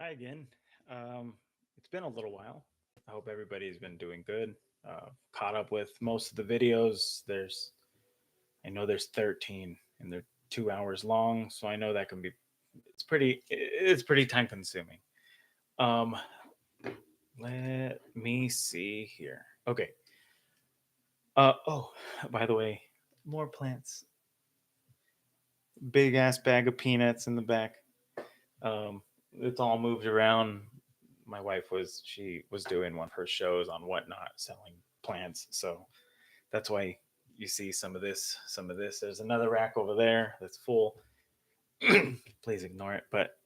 Hi again. It's been a little while. I hope everybody's been doing good. Caught up with most of the videos. I know there's 13 and they're 2 hours long, so I know that can be, it's pretty time consuming. Um, Let me see here. Okay. Oh, by the way, more plants. Big ass bag of peanuts in the back. Um, it's all moved around. She was doing one of her shows on Whatnot selling plants, so that's why you see some of this, some of this. There's another rack over there that's full. Please ignore it. But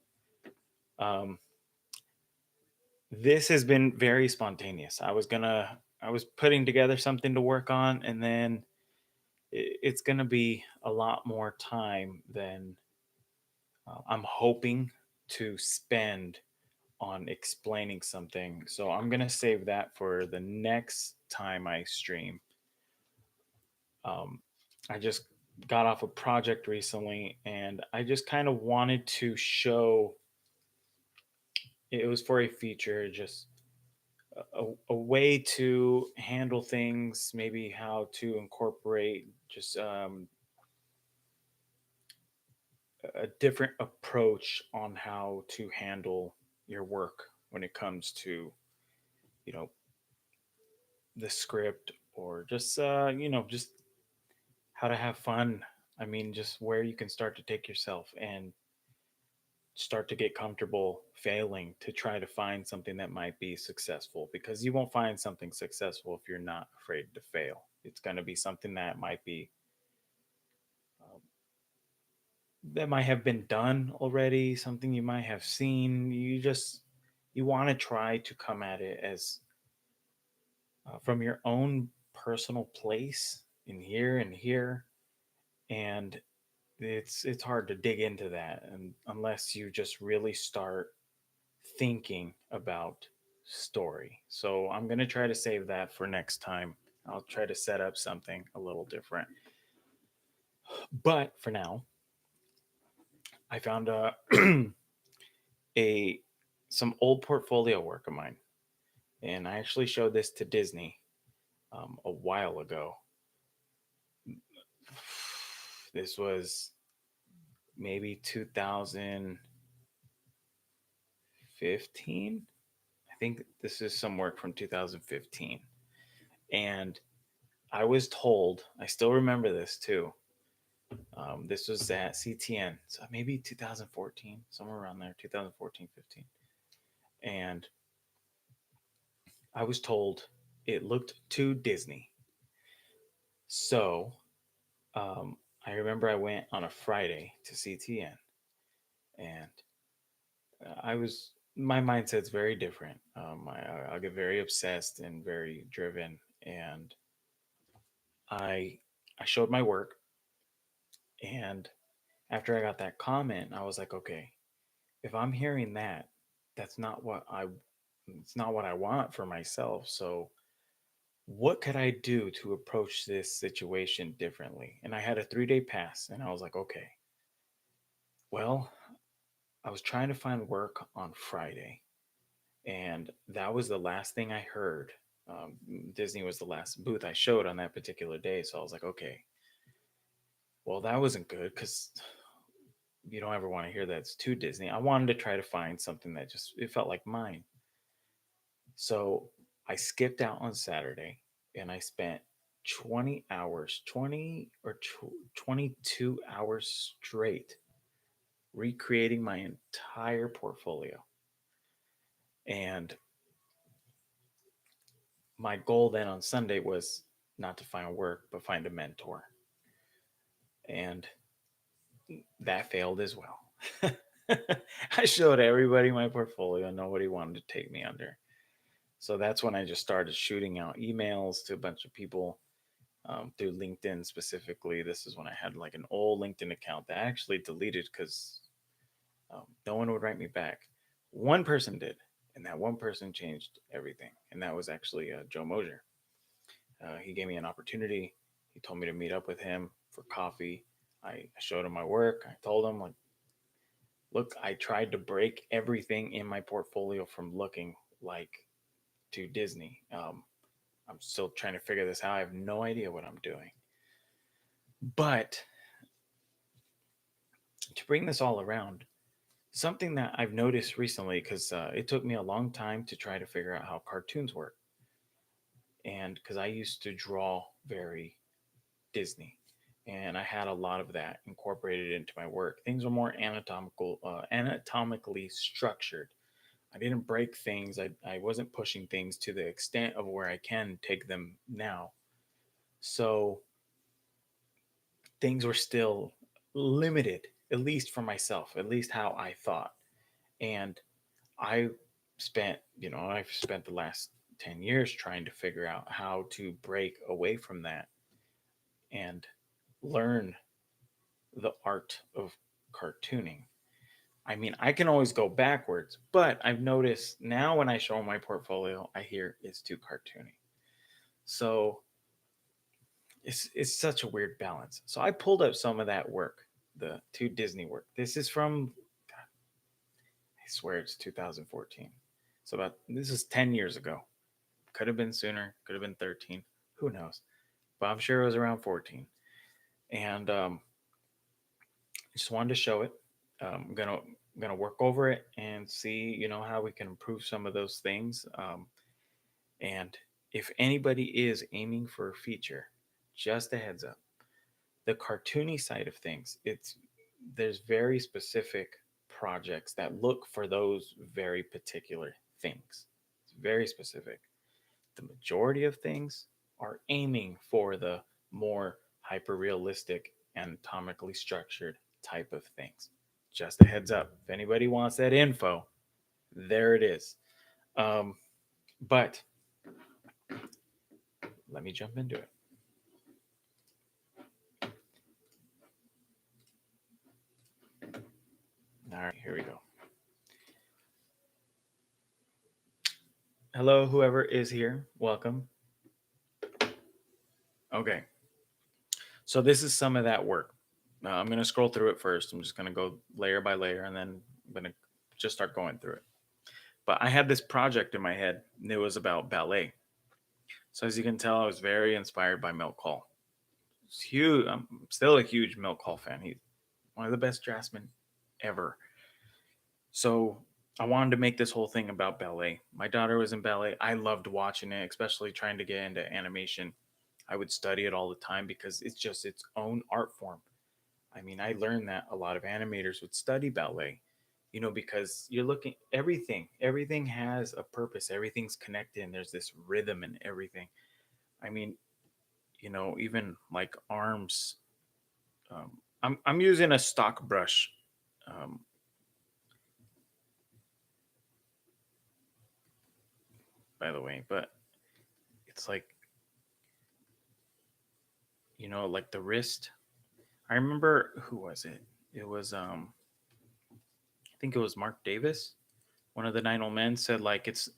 um, this has been very spontaneous. I was putting together something to work on, and then it's gonna be a lot more time than I'm hoping to spend on explaining something. So I'm going to save that for the next time I stream. Um, I just got off a project recently and I just kind of wanted to show it was for a feature, just a way to handle things, maybe how to incorporate just a different approach on how to handle your work when it comes to, you know, the script or just just how to have fun. I mean, just where you can start to take yourself and start to get comfortable failing to try to find something that might be successful, because you won't find something successful if you're not afraid to fail. It's going to be something um, that might have been done already, something you might have seen. You want to try to come at it as from your own personal place in here and here, and it's hard to dig into that and unless you just really start thinking about story. So I'm going to try to save that for next time. I'll try to set up something a little different. But for now, I found a some old portfolio work of mine, and I actually showed this to Disney a while ago. This was maybe 2015. I think this is some work from 2015. And I was told, I still remember this too. This was at CTN, so maybe 2014, somewhere around there, 2014, 15. And I was told it looked too Disney. So I remember I went on a Friday to CTN, and my mindset's very different. I'll get very obsessed and very driven. And I, I showed my work, and after I got that comment, I was like, okay, if I'm hearing that, that's not what I it's not what I want for myself. So what could I do to approach this situation differently? And I had a 3-day pass, and I was like, okay, well, I was trying to find work on Friday, and that was the last thing I heard. Um, Disney was the last booth I showed on that particular day. So I was like, okay, well, that wasn't good because you don't ever want to hear that it's too Disney. I wanted to try to find something that just it felt like mine. So I skipped out on Saturday and I spent 20 hours, 20 or 22 hours straight recreating my entire portfolio. And my goal then on Sunday was not to find work, but find a mentor. And that failed as well. I showed everybody my portfolio, and nobody wanted to take me under. So that's when I just started shooting out emails to a bunch of people through LinkedIn specifically. This is when I had like an old LinkedIn account that I actually deleted because no one would write me back. One person did, and that one person changed everything. And that was actually Joe Mosier. He gave me an opportunity. He told me to meet up with him for coffee. I showed him my work. I told him, like, Look, I tried to break everything in my portfolio from looking like to Disney. I'm still trying to figure this out. I have no idea what I'm doing. But to bring this all around, something that I've noticed recently, because it took me a long time to try to figure out how cartoons work. And because I used to draw very Disney, and I had a lot of that incorporated into my work. Things were more anatomically structured. I didn't break things. I wasn't pushing things to the extent of where I can take them now. So things were still limited, at least for myself, at least how I thought. And I I've spent the last 10 years trying to figure out how to break away from that and learn the art of cartooning. I mean, I can always go backwards, but I've noticed now when I show my portfolio, I hear it's too cartoony. So it's such a weird balance. So I pulled up some of that work, the two Disney work. This is from, God, I swear it's 2014. So about this is 10 years ago. Could have been sooner. Could have been 13. Who knows? But I'm sure it was around 14. And I just wanted to show it. I'm gonna work over it and see how we can improve some of those things. And if anybody is aiming for a feature, just a heads up, the cartoony side of things, there's very specific projects that look for those very particular things. It's very specific. The majority of things are aiming for the more hyper realistic, anatomically structured type of things. Just a heads up. If anybody wants that info, there it is. Um, but let me jump into it. All right, here we go. Hello, whoever is here. Welcome. Okay, so this is some of that work. I'm going to scroll through it first. I'm just going to go layer by layer and then I'm going to just start going through it. But I had this project in my head, and it was about ballet. So as you can tell, I was very inspired by Milk Hall. It's huge. I'm still a huge Milk Hall fan. He's one of the best draftsmen ever. So I wanted to make this whole thing about ballet. My daughter was in ballet. I loved watching it, especially trying to get into animation. I would study it all the time because it's just its own art form. I mean, I learned that a lot of animators would study ballet, because you're looking everything has a purpose, everything's connected, and there's this rhythm in everything. I mean, even like arms. I'm using a stock brush, um, by the way, but it's like like the wrist. I remember who was it? It was I think it was Mark Davis. One of the Nine Old Men said like it's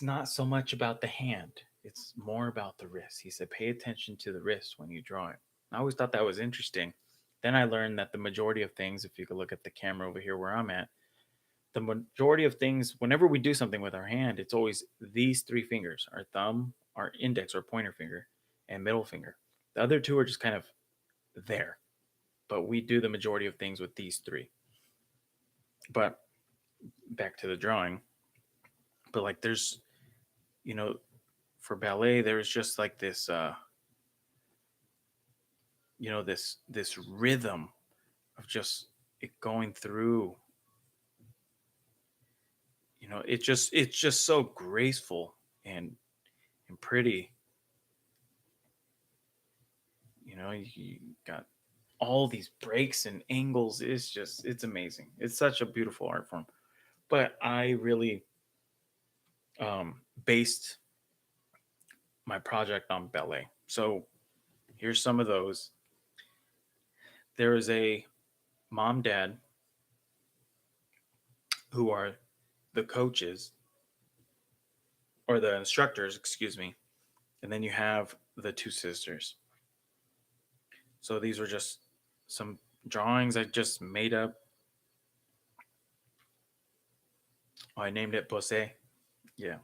not so much about the hand. It's more about the wrist. He said, pay attention to the wrist when you draw it. I always thought that was interesting. Then I learned that the majority of things, if you could look at the camera over here where I'm at, the majority of things, whenever we do something with our hand, it's always these three fingers: our thumb, our index or pointer finger, and middle finger. The other two are just kind of there, but we do the majority of things with these three. But back to the drawing, but like you know, for ballet, there's just like this, this rhythm of just it going through. It's just so graceful and pretty. You got all these breaks and angles. It's amazing. It's such a beautiful art form. But I really based my project on ballet. So here's some of those. There is a mom, dad who are the coaches or the instructors, excuse me, and then you have the two sisters. So these were just some drawings I just made up. Oh, I named it Pose. Yeah.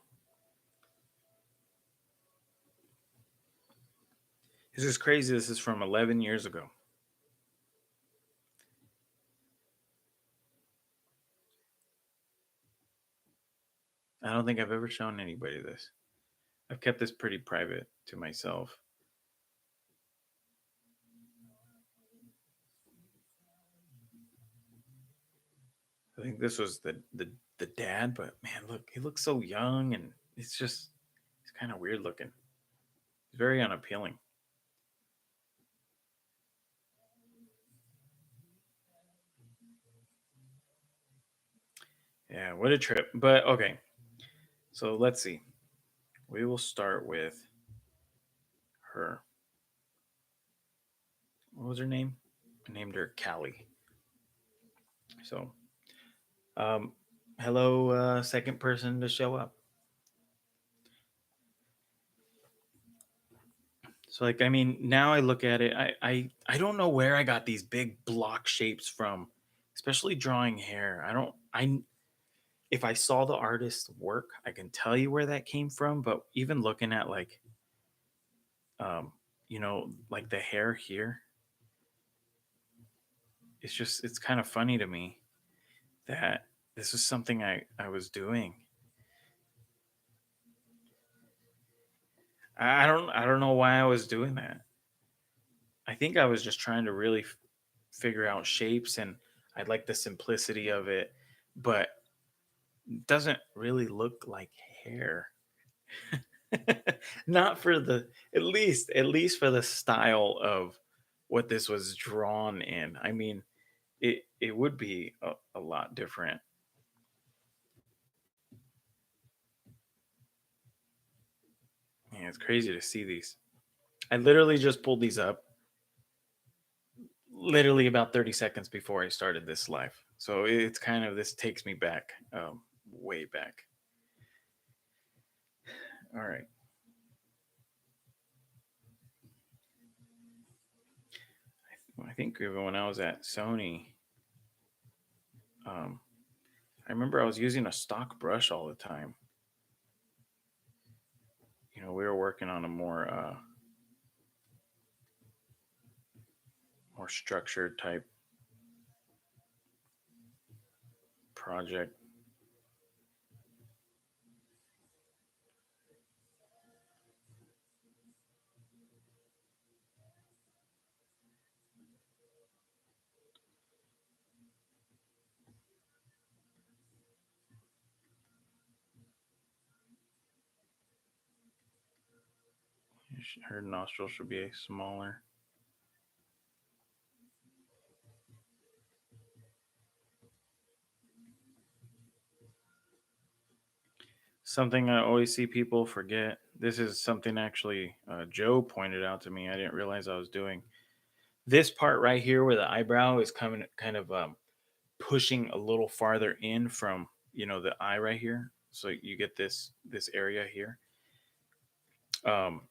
This is crazy. This is from 11 years ago. I don't think I've ever shown anybody this. I've kept this pretty private to myself. I think this was the dad, but man, look, he looks so young, and it's kind of weird looking. It's very unappealing. Yeah, what a trip. But okay, so let's see. We will start with her. What was her name? I named her Callie. So, um, hello, second person to show up. So, like, I mean, now I look at it, I don't know where I got these big block shapes from, especially drawing hair. I don't, I, if I saw the artist's work, I can tell you where that came from. But even looking at like, um, like the hair here, it's kind of funny to me that this is something I was doing. I don't know why I was doing that. I think I was just trying to really figure out shapes, and I like the simplicity of it, but it doesn't really look like hair. Not for the at least for the style of what this was drawn in. I mean, it would be a lot different. Yeah, it's crazy to see these. I literally just pulled these up literally about 30 seconds before I started this live. So it's kind of this takes me back, way back. All right. I think even when I was at Sony, um, I remember I was using a stock brush all the time. We were working on a more structured type project. Her nostril should be smaller. Something I always see people forget. This is something actually Joe pointed out to me. I didn't realize I was doing this part right here where the eyebrow is coming kind of pushing a little farther in from the eye right here. So you get this area here. Um,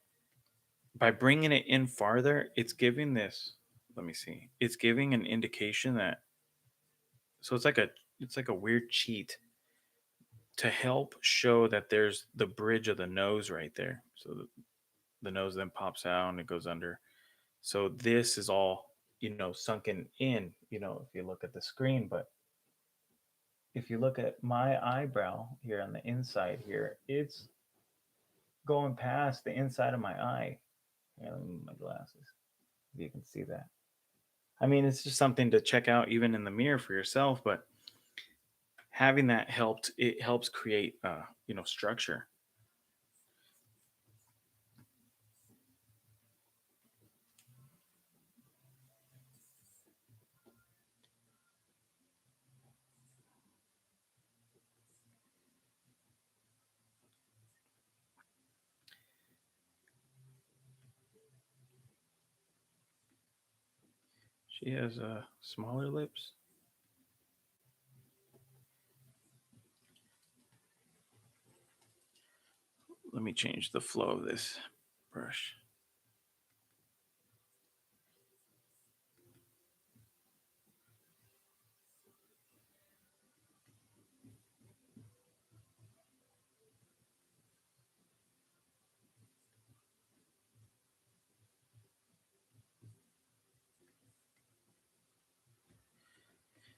by bringing it in farther, it's giving this. Let me see. It's giving an indication that so it's like a weird cheat to help show that there's the bridge of the nose right there. So the nose then pops out and it goes under. So this is all sunken in. If you look at the screen, but if you look at my eyebrow here on the inside here, it's going past the inside of my eye. Yeah, let me move my glasses. If you can see that. I mean, it's just something to check out even in the mirror for yourself, but having that helps create structure. She has smaller lips. Let me change the flow of this brush.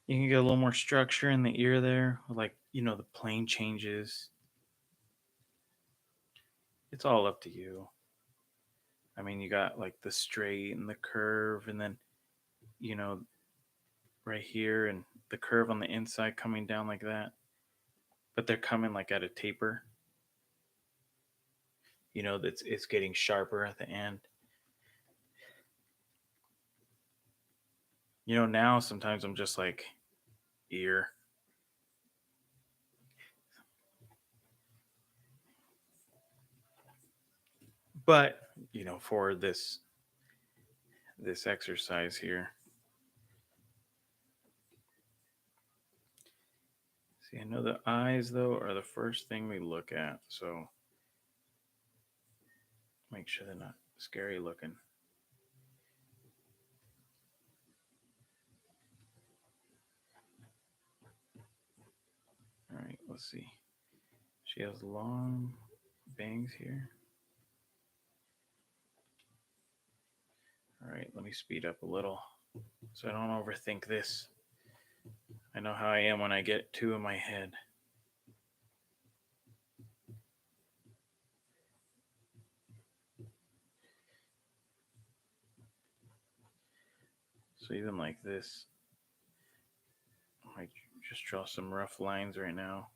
You can get a little more structure in the ear there, like, the plane changes. It's all up to you. I mean, you got like the straight and the curve, and then, you know, right here, and the curve on the inside coming down like that. But they're coming like at a taper. That's it's getting sharper at the end. Now sometimes I'm just like ear. But, for this exercise here. See, I know the eyes though are the first thing we look at, so make sure they're not scary looking. All right, let's see. She has long bangs here. All right, let me speed up a little so I don't overthink this. I know how I am when I get too in my head. So even like this, I might just draw some rough lines right now.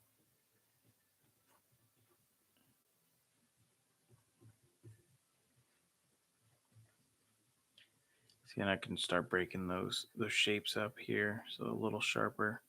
See, and I can start breaking those shapes up here, so a little sharper.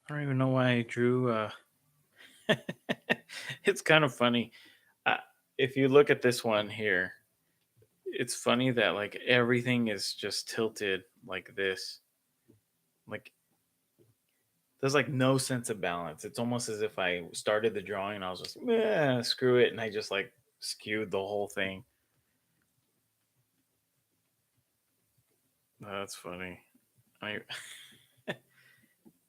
I don't even know why I drew. It's kind of funny. Uh, if you look at this one here, it's funny that like everything is just tilted like this. Like there's like no sense of balance. It's almost as if I started the drawing and I was just, screw it, and I just like skewed the whole thing. That's funny. I,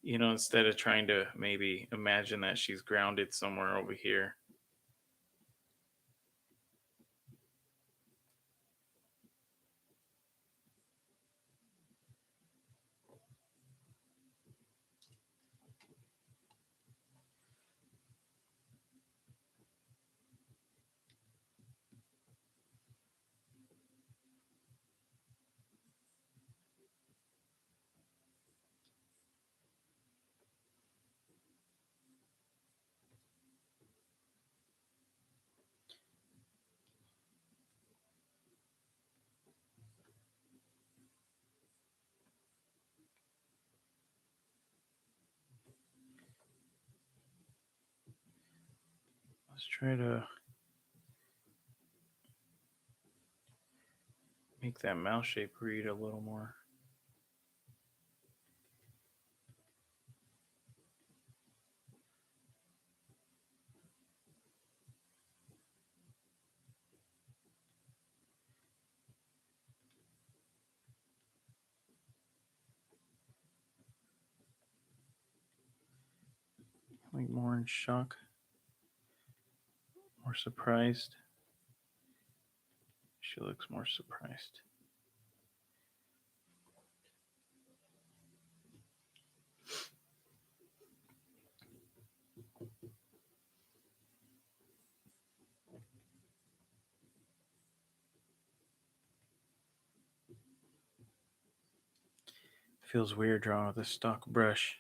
instead of trying to maybe imagine that she's grounded somewhere over here. Let's try to make that mouse shape read a little more. Like more in shock, more surprised. She looks more surprised. Feels weird drawing with a stock brush.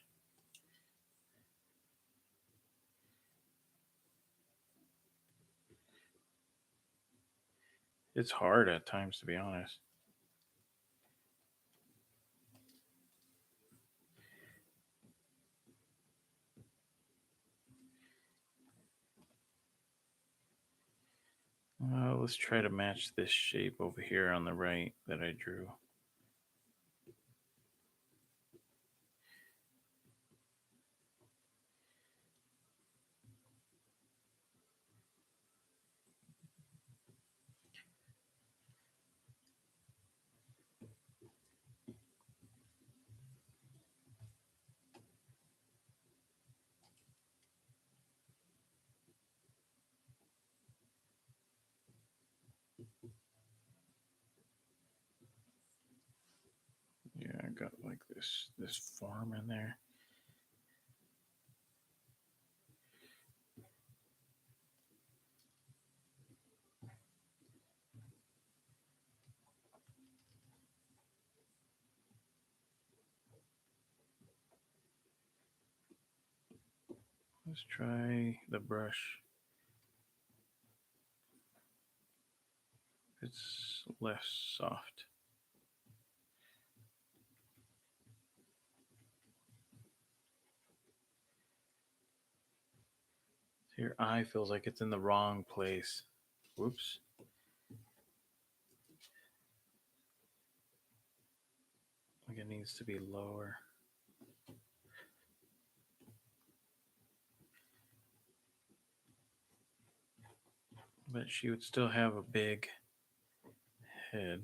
It's hard at times, to be honest. let's try to match this shape over here on the right that I drew. Yeah, I got like this form in there. Let's try the brush. It's less soft. Your eye feels like it's in the wrong place. Whoops. Like it needs to be lower. But she would still have a big head.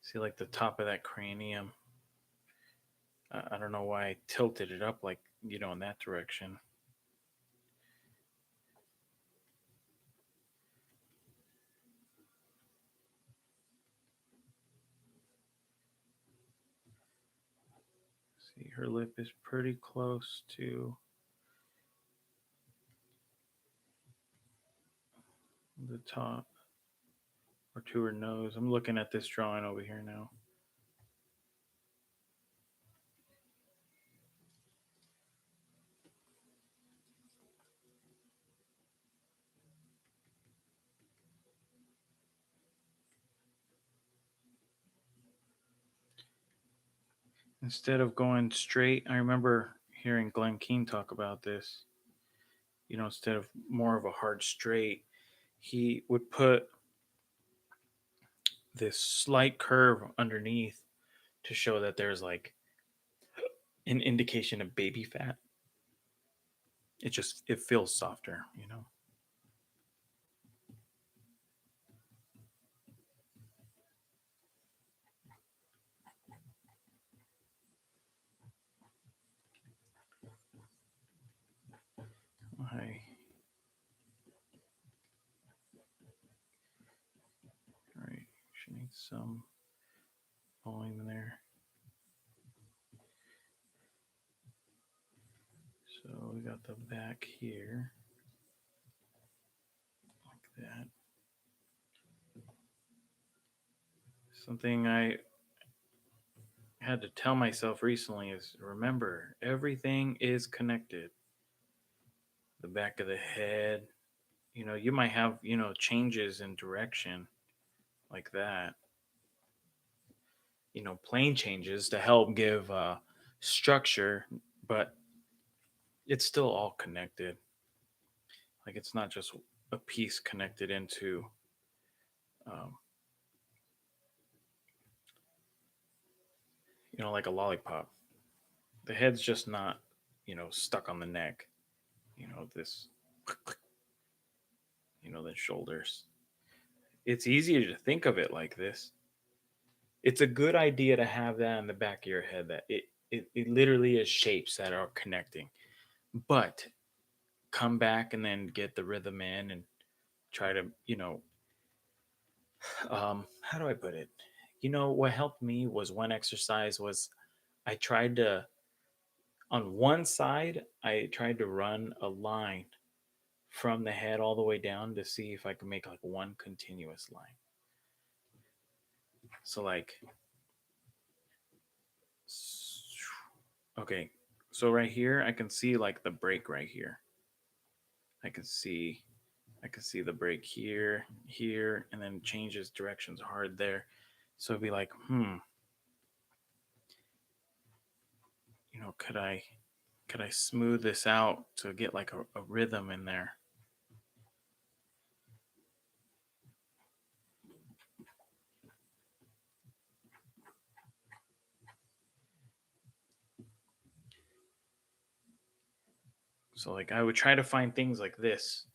See, like the top of that cranium. I don't know why I tilted it up like, in that direction. See, her lip is pretty close to the top or to her nose. I'm looking at this drawing over here now. Instead of going straight, I remember hearing Glenn Keane talk about this. Instead of more of a hard straight, he would put this slight curve underneath to show that there's like an indication of baby fat. It feels softer. I All right, she needs some volume in there. So we got the back here, like that. Something I had to tell myself recently is remember, everything is connected. The back of the head, you might have, changes in direction like that. Plane changes to help give structure, but it's still all connected. Like it's not just a piece connected into um, like a lollipop. The head's just not, stuck on the neck. This, the shoulders. It's easier to think of it like this. It's a good idea to have that in the back of your head that it literally is shapes that are connecting. But come back and then get the rhythm in and try to, how do I put it? What helped me was one exercise was I tried to, on one side, I tried to run a line from the head all the way down to see if I could make like one continuous line. So like, okay, so right here I can see like the break right here. I can see the break here, here, and then changes directions hard there. So it'd be like, could I smooth this out to get like a rhythm in there? So like I would try to find things like this.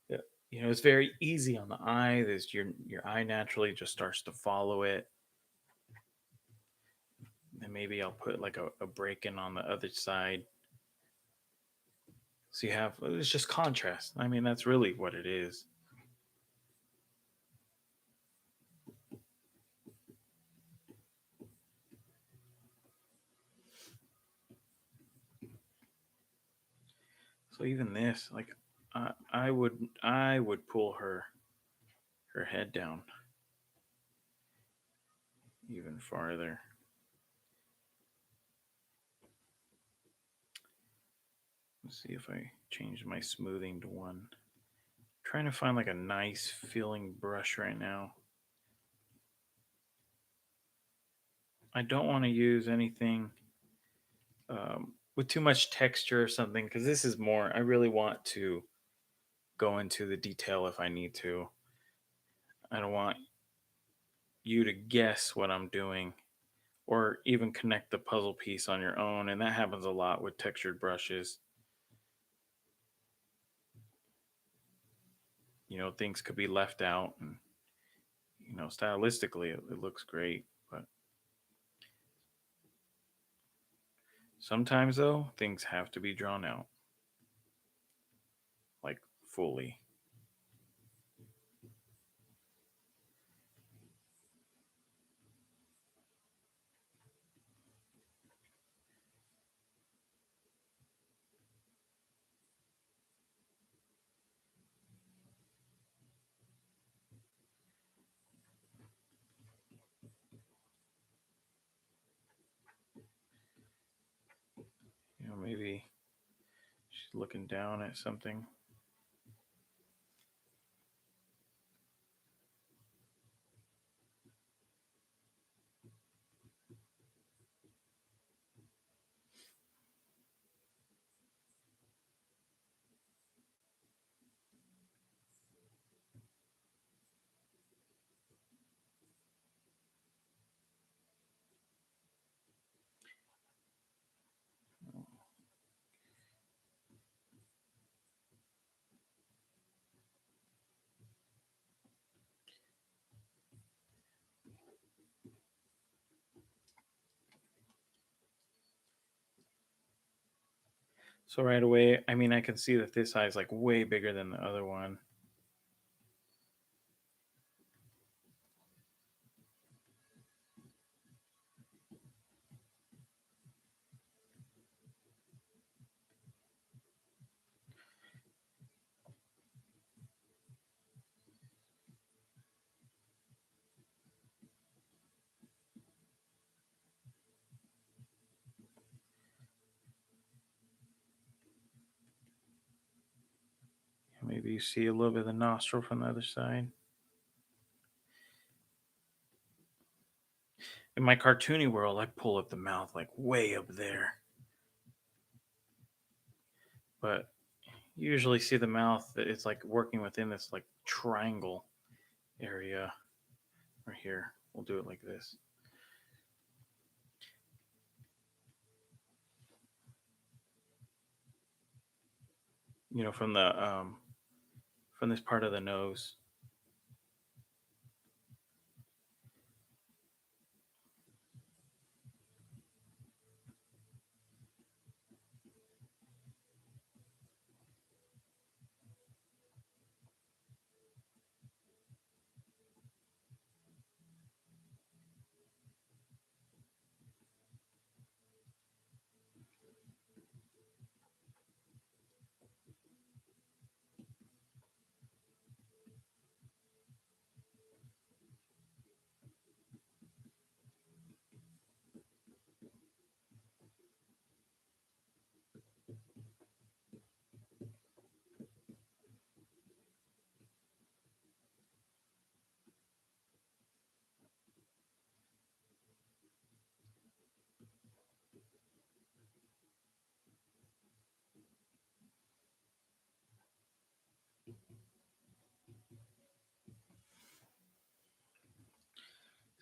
Yeah, it's very easy on the eye. There's your eye naturally just starts to follow it. And maybe I'll put like a break in on the other side. So you have it's just contrast. I mean, that's really what it is. So even this, like, I would pull her head down even farther. Let's see if I change my smoothing to one. Trying to find like a nice feeling brush right now. I don't want to use anything with too much texture or something because this is more. I really want to go into the detail if I need to. I don't want you to guess what I'm doing or even connect the puzzle piece on your own. And that happens a lot with textured brushes. Things could be left out, and stylistically it looks great, but sometimes though things have to be drawn out like fully. Maybe she's looking down at something. So right away, I mean, I can see that this eye is like way bigger than the other one. Maybe you see a little bit of the nostril from the other side. In my cartoony world, I pull up the mouth like way up there, but you usually see the mouth that it's like working within this like triangle area right here. We'll do it like this. From the from this part of the nose.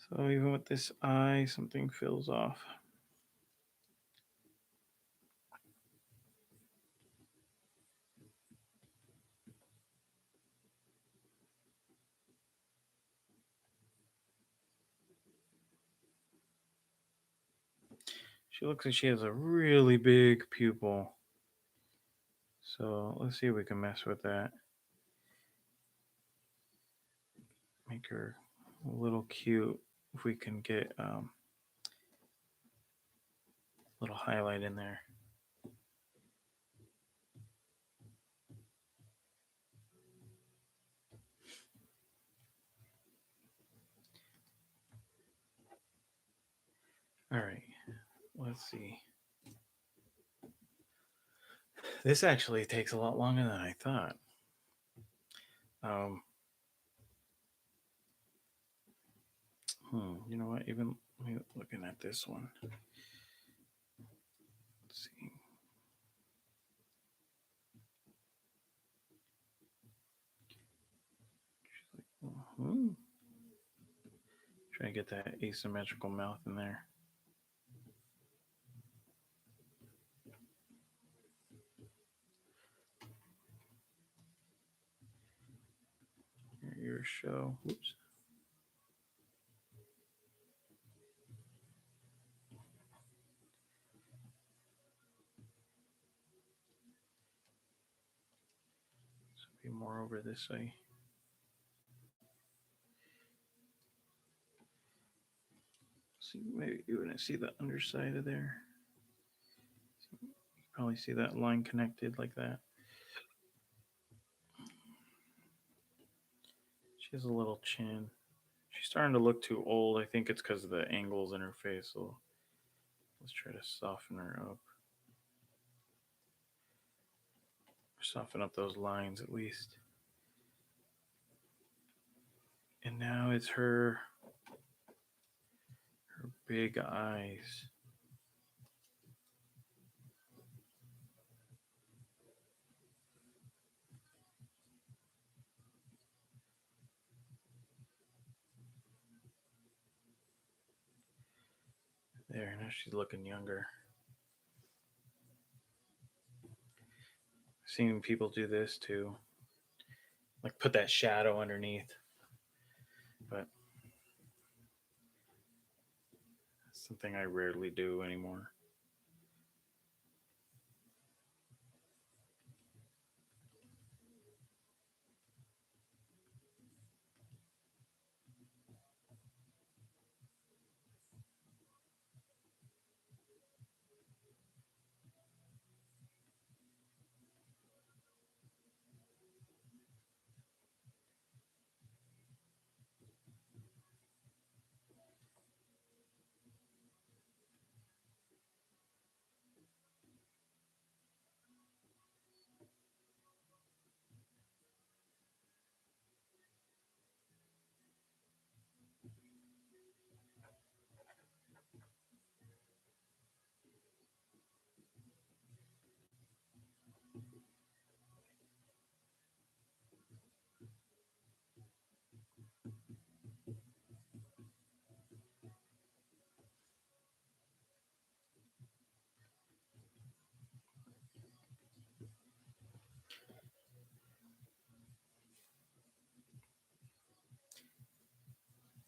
So even with this eye, something feels off. She looks like she has a really big pupil. So let's see if we can mess with that. Make her a little cute. If we can get a little highlight in there. All right, let's see. This actually takes a lot longer than I thought. Um, you know what? Even looking at this one, let's see. Hmm. Try to get that asymmetrical mouth in there. Your show. Oops. So be more over this way. See, maybe you wouldn't see the underside of there. You probably see that line connected like that. She has a little chin. She's starting to look too old. I think it's because of the angles in her face. So let's try to soften her up. Soften up those lines at least. And now it's her big eyes. There, now she's looking younger. I've seen people do this too. Like put that shadow underneath. But it's something I rarely do anymore.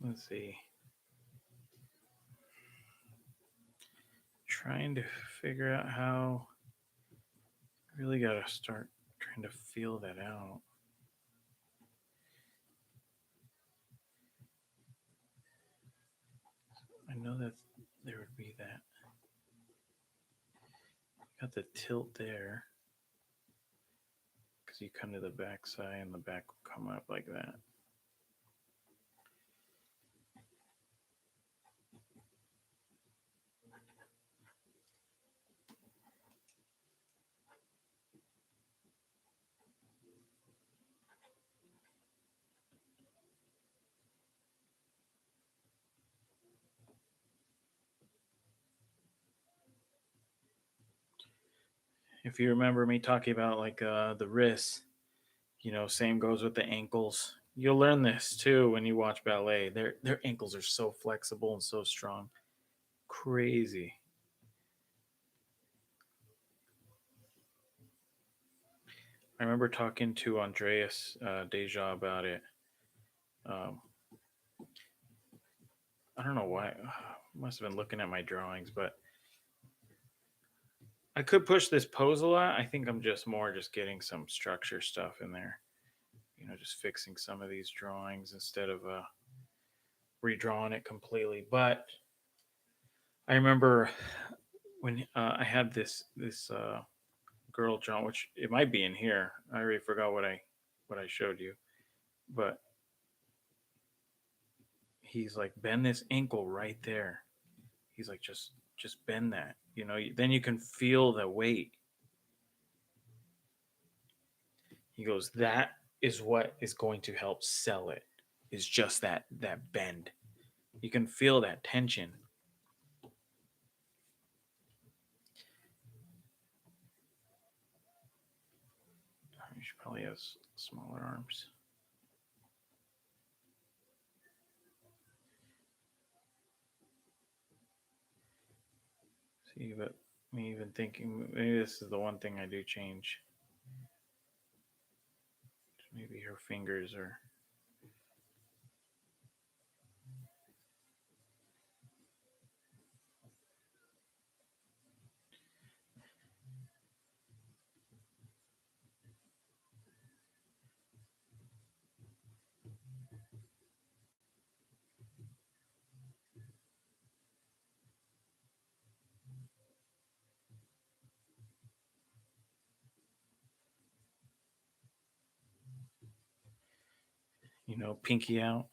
Let's see. Trying to figure out how I really got to start trying to feel that out. I know that there would be that. Got the tilt there because you come to the back side and the back will come up like that. If you remember me talking about like the wrists, same goes with the ankles. You'll learn this too when you watch ballet. Their ankles are so flexible and so strong. Crazy. I remember talking to Andreas Deja about it. Um, I don't know why. Must have been looking at my drawings, but I could push this pose a lot. I think I'm just more just getting some structure stuff in there. Just fixing some of these drawings instead of redrawing it completely. But I remember when I had this girl drawn, which it might be in here. I already forgot what I showed you, but he's like, bend this ankle right there. He's like, just bend that. Then you can feel the weight. He goes, that is what is going to help sell it. Is just that bend. You can feel that tension. You should probably have smaller arms. See, but me even thinking, maybe this is the one thing I do change. Maybe her fingers are. Pinky out.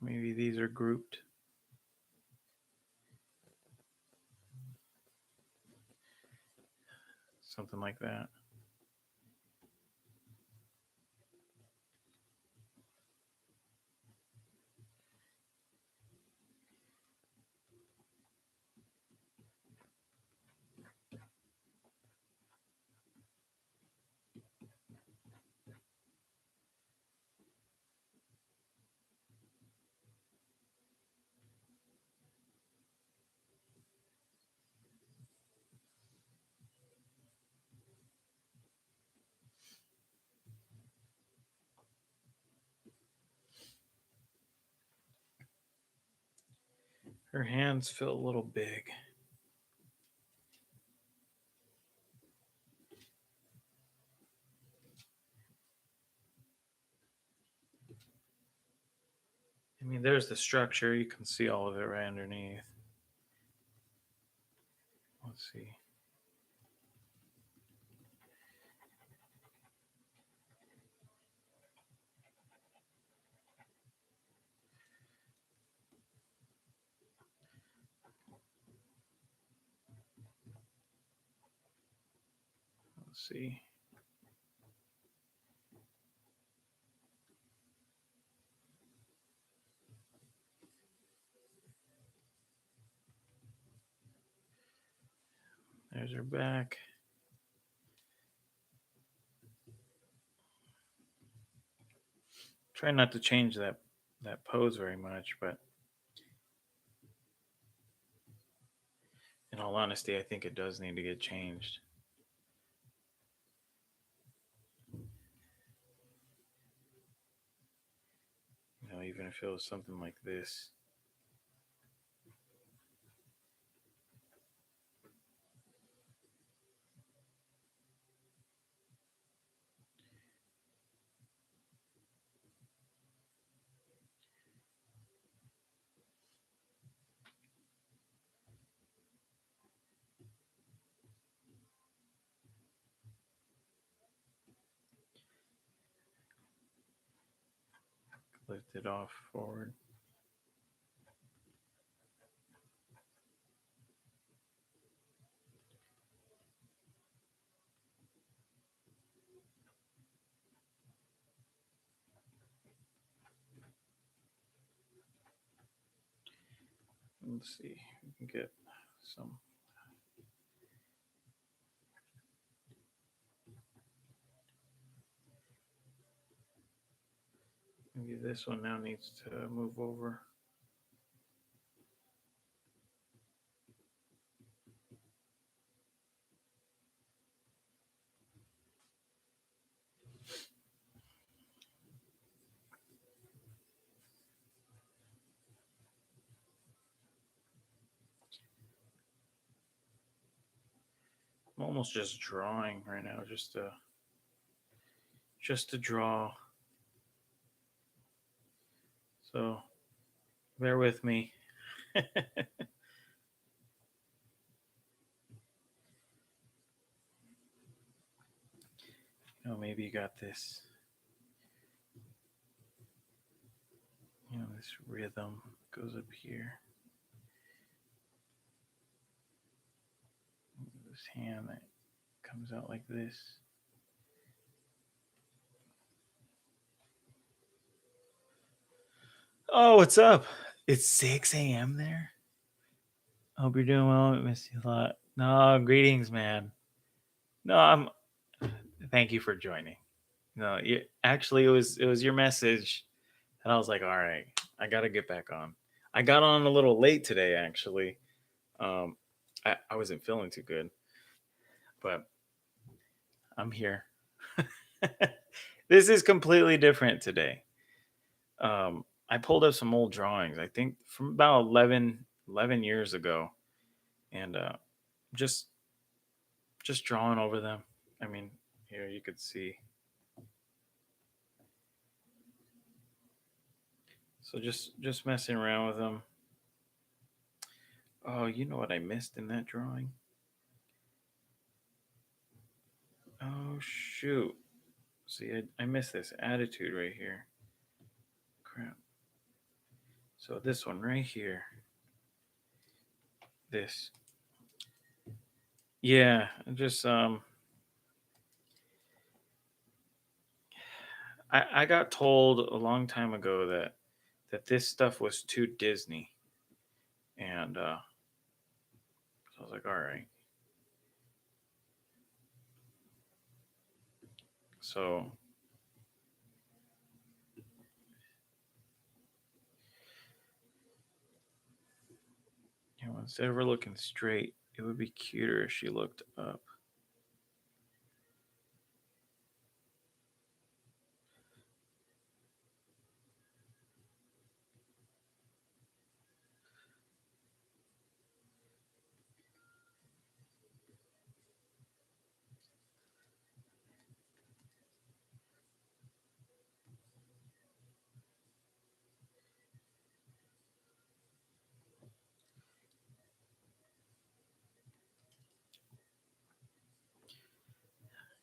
Maybe these are grouped. Something like that. Her hands feel a little big. I mean, there's the structure. You can see all of it right underneath. Let's see. Let's see. There's her back. Try not to change that pose very much, but in all honesty, I think it does need to get changed. Even if it was something like this. Lift it off forward. Let's see. We can get some. Maybe this one now needs to move over. I'm almost just drawing right now, just to draw. So bear with me. Maybe you got this. This rhythm goes up here. This hand that comes out like this. Oh, what's up? It's 6 a.m. there. Hope you're doing well. I miss you a lot. No, greetings, man. No, I'm. Thank you for joining. No, actually, it was your message, and I was like, all right, I gotta get back on. I got on a little late today, actually. Um, I wasn't feeling too good, but I'm here. This is completely different today. I pulled up some old drawings, I think from about 11 years ago, and just just drawing over them. I mean, here you could see. So just messing around with them. Oh, you know what I missed in that drawing? Oh shoot! See, I missed this attitude right here. Crap. So this one right here. This. Yeah, just I got told a long time ago that this stuff was too Disney, and so I was like, all right. So instead of her looking straight, it would be cuter if she looked up.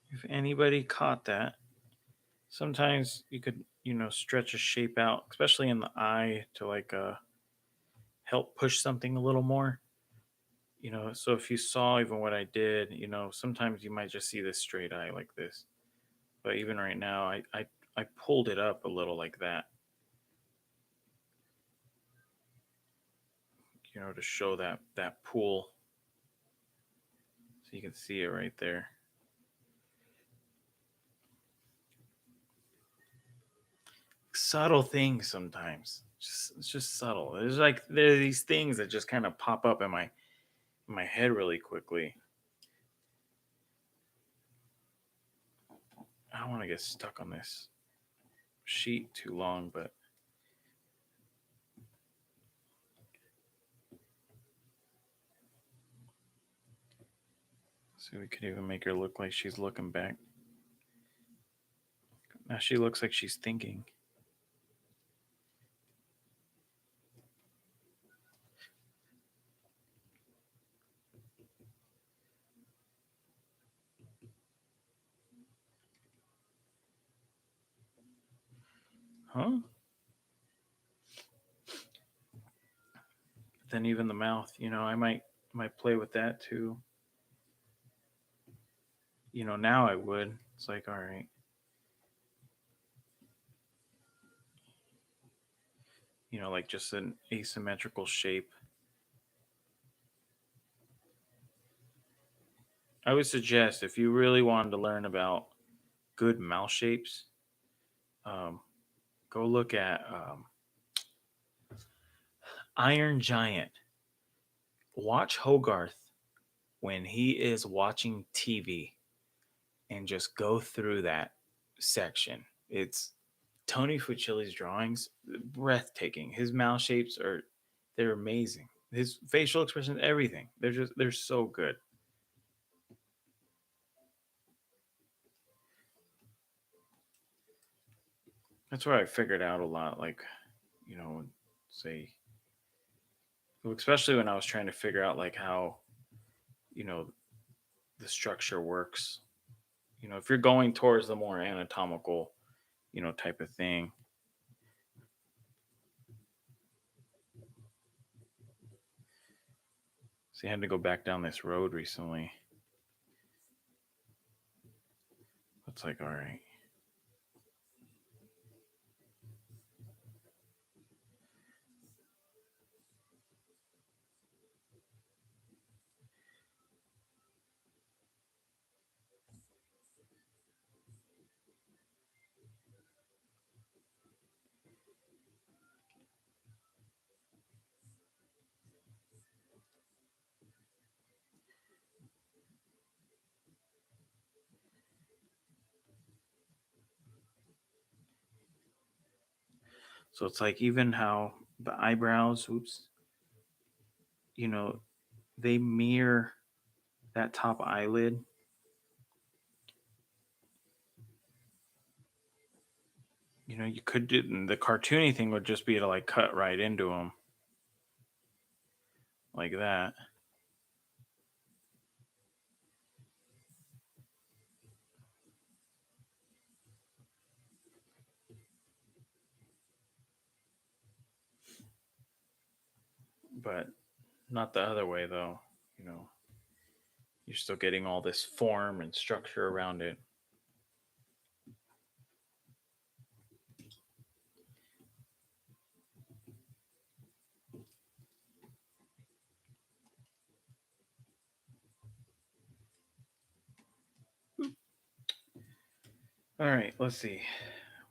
If anybody caught that, sometimes you could stretch a shape out, especially in the eye, to like help push something a little more. So if you saw even what I did, sometimes you might just see this straight eye like this, but even right now I pulled it up a little like that, to show that pool, so you can see it right there. Subtle things sometimes, it's just subtle. There are these things that just kind of pop up in my head really quickly. I don't want to get stuck on this sheet too long, but so we could even make her look like she's looking back. Now she looks like she's thinking. Huh? Then even the mouth, I might play with that too. Now I would. It's like, all right, like just an asymmetrical shape. I would suggest, if you really wanted to learn about good mouth shapes, um, go look at Iron Giant. Watch Hogarth when he is watching TV, and just go through that section. It's Tony Fucilli's drawings, breathtaking. His mouth shapes they're amazing. His facial expressions, everything. They're so good. that's where I figured out a lot. Like, you know, say, especially when I was trying to figure out like how, you know, the structure works. You know, if you're going towards the more anatomical, type of thing. See, I had to go back down this road recently. It's like, all right. So it's like even how the eyebrows, oops, you know, they mirror that top eyelid. You know, you could do the cartoony thing would just be to like cut right into them like that. But not the other way though. You know, you're still getting all this form and structure around it. All right, let's see.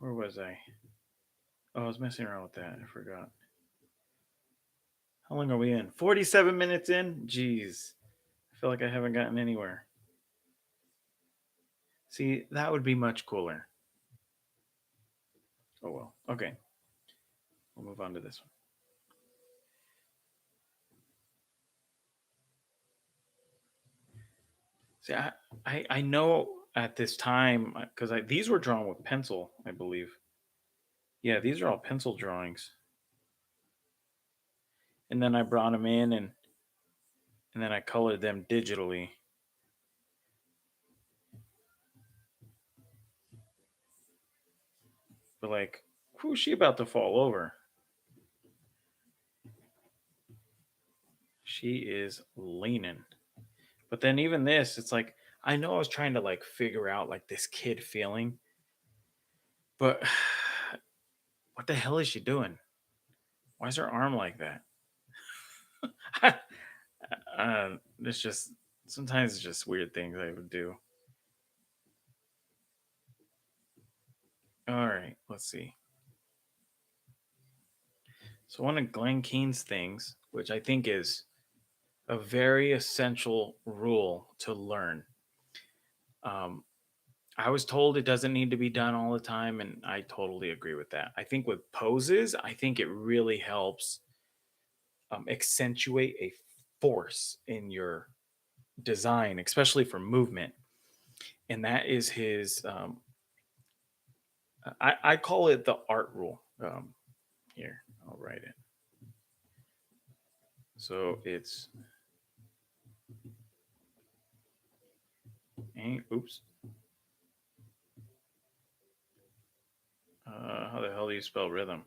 Where was I? Oh, I was messing around with that. I forgot. How long are we in? 47 minutes in? Jeez. I feel like I haven't gotten anywhere. See, that would be much cooler. Oh well. Okay. We'll move on to this one. See, I know at this time because these were drawn with pencil, I believe. Yeah, these are all pencil drawings. And then I brought them in and then I colored them digitally. But like, who's she about to fall over? She is leaning. But then even this, it's like I know I was trying to like figure out like this kid feeling, but what the hell is she doing? Why is her arm like that? It's just sometimes it's just weird things I would do. All right, let's see. So one of Glenn Keane's things, which I think is a very essential rule to learn. Um, I was told it doesn't need to be done all the time, and I totally agree with that. I think with poses, I think it really helps accentuate a force in your design, especially for movement. And that is his. I call it the art rule. Here, I'll write it. So it's. Oops. How the hell do you spell rhythm?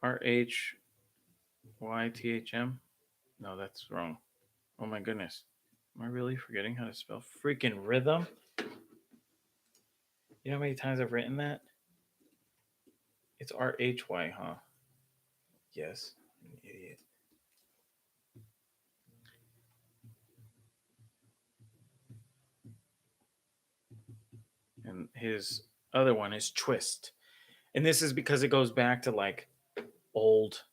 RHYTHM? No, that's wrong. Oh my goodness. Am I really forgetting how to spell freaking rhythm? You know how many times I've written that? It's RHY, huh? Yes. I'm an idiot. And his other one is twist. And this is because it goes back to like old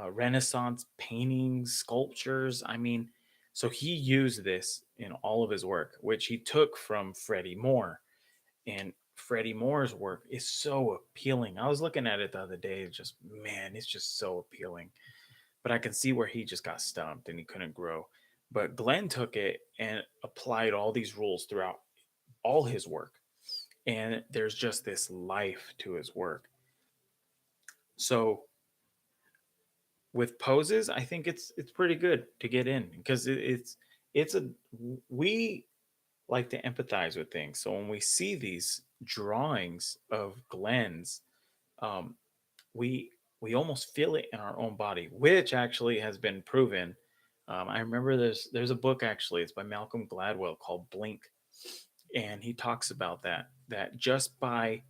Renaissance paintings, sculptures. I mean, so he used this in all of his work, which he took from Freddie Moore. And Freddie Moore's work is so appealing. I was looking at it the other day. It's just, man, it's just so appealing. But I can see where he just got stumped and he couldn't grow. But Glenn took it and applied all these rules throughout all his work. And there's just this life to his work. So with poses, I think it's pretty good to get in because it's a we like to empathize with things. So when we see these drawings of Glenn's, um, we we almost feel it in our own body, which actually has been proven. I remember there's a book actually. It's by Malcolm Gladwell called Blink, and he talks about that just by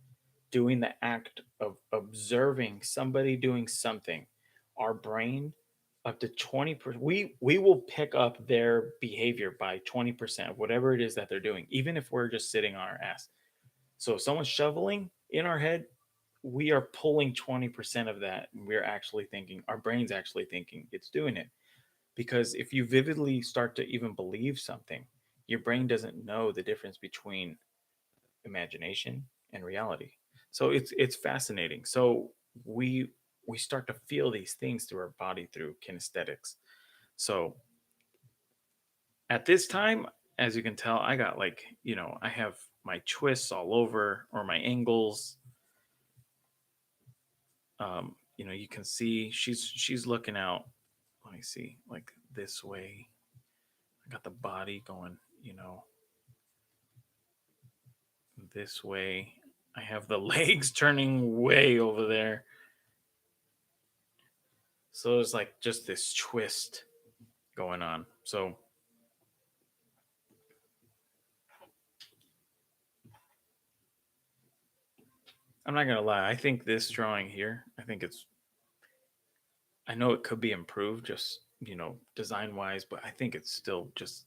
doing the act of observing somebody doing something, our brain up to 20%, we will pick up their behavior by 20% of whatever it is that they're doing, even if we're just sitting on our ass. So if someone's shoveling in our head, we are pulling 20% of that. We're actually thinking, our brain's actually thinking it's doing it. Because if you vividly start to even believe something, your brain doesn't know the difference between imagination and reality. So it's fascinating. So we we start to feel these things through our body through kinesthetics. So at this time, as you can tell, I got like, I have my twists all over or my angles. You can see she's looking out. Let me see, like this way. I got the body going, this way. I have the legs turning way over there. So it's like just this twist going on. So I'm not gonna lie. I think this drawing here, I know it could be improved just, design wise, but I think it's still just,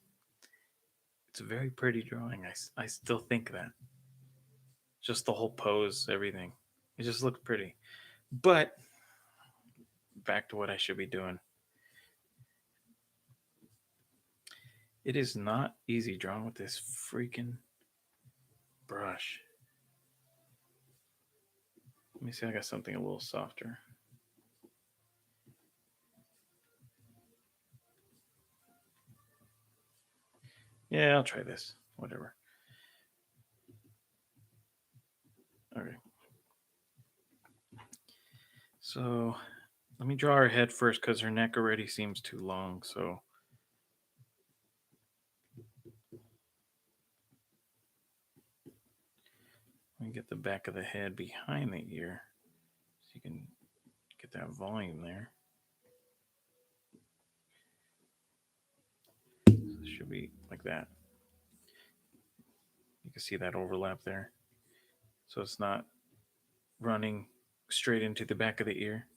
it's a very pretty drawing. I still think that. Just the whole pose, everything. It just looks pretty. But back to what I should be doing. It is not easy drawing with this freaking brush. Let me see. I got something a little softer. Yeah, I'll try this. Whatever. Okay. So let me draw her head first because her neck already seems too long. So let me get the back of the head behind the ear so you can get that volume there. So it should be like that. You can see that overlap there. So it's not running straight into the back of the ear.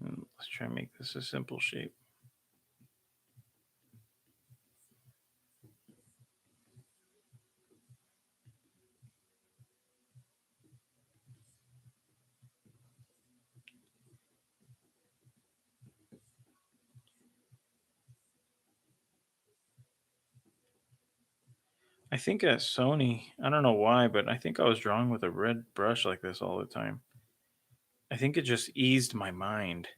And let's try and make this a simple shape. I think at Sony, I don't know why, but I think I was drawing with a red brush like this all the time. I think it just eased my mind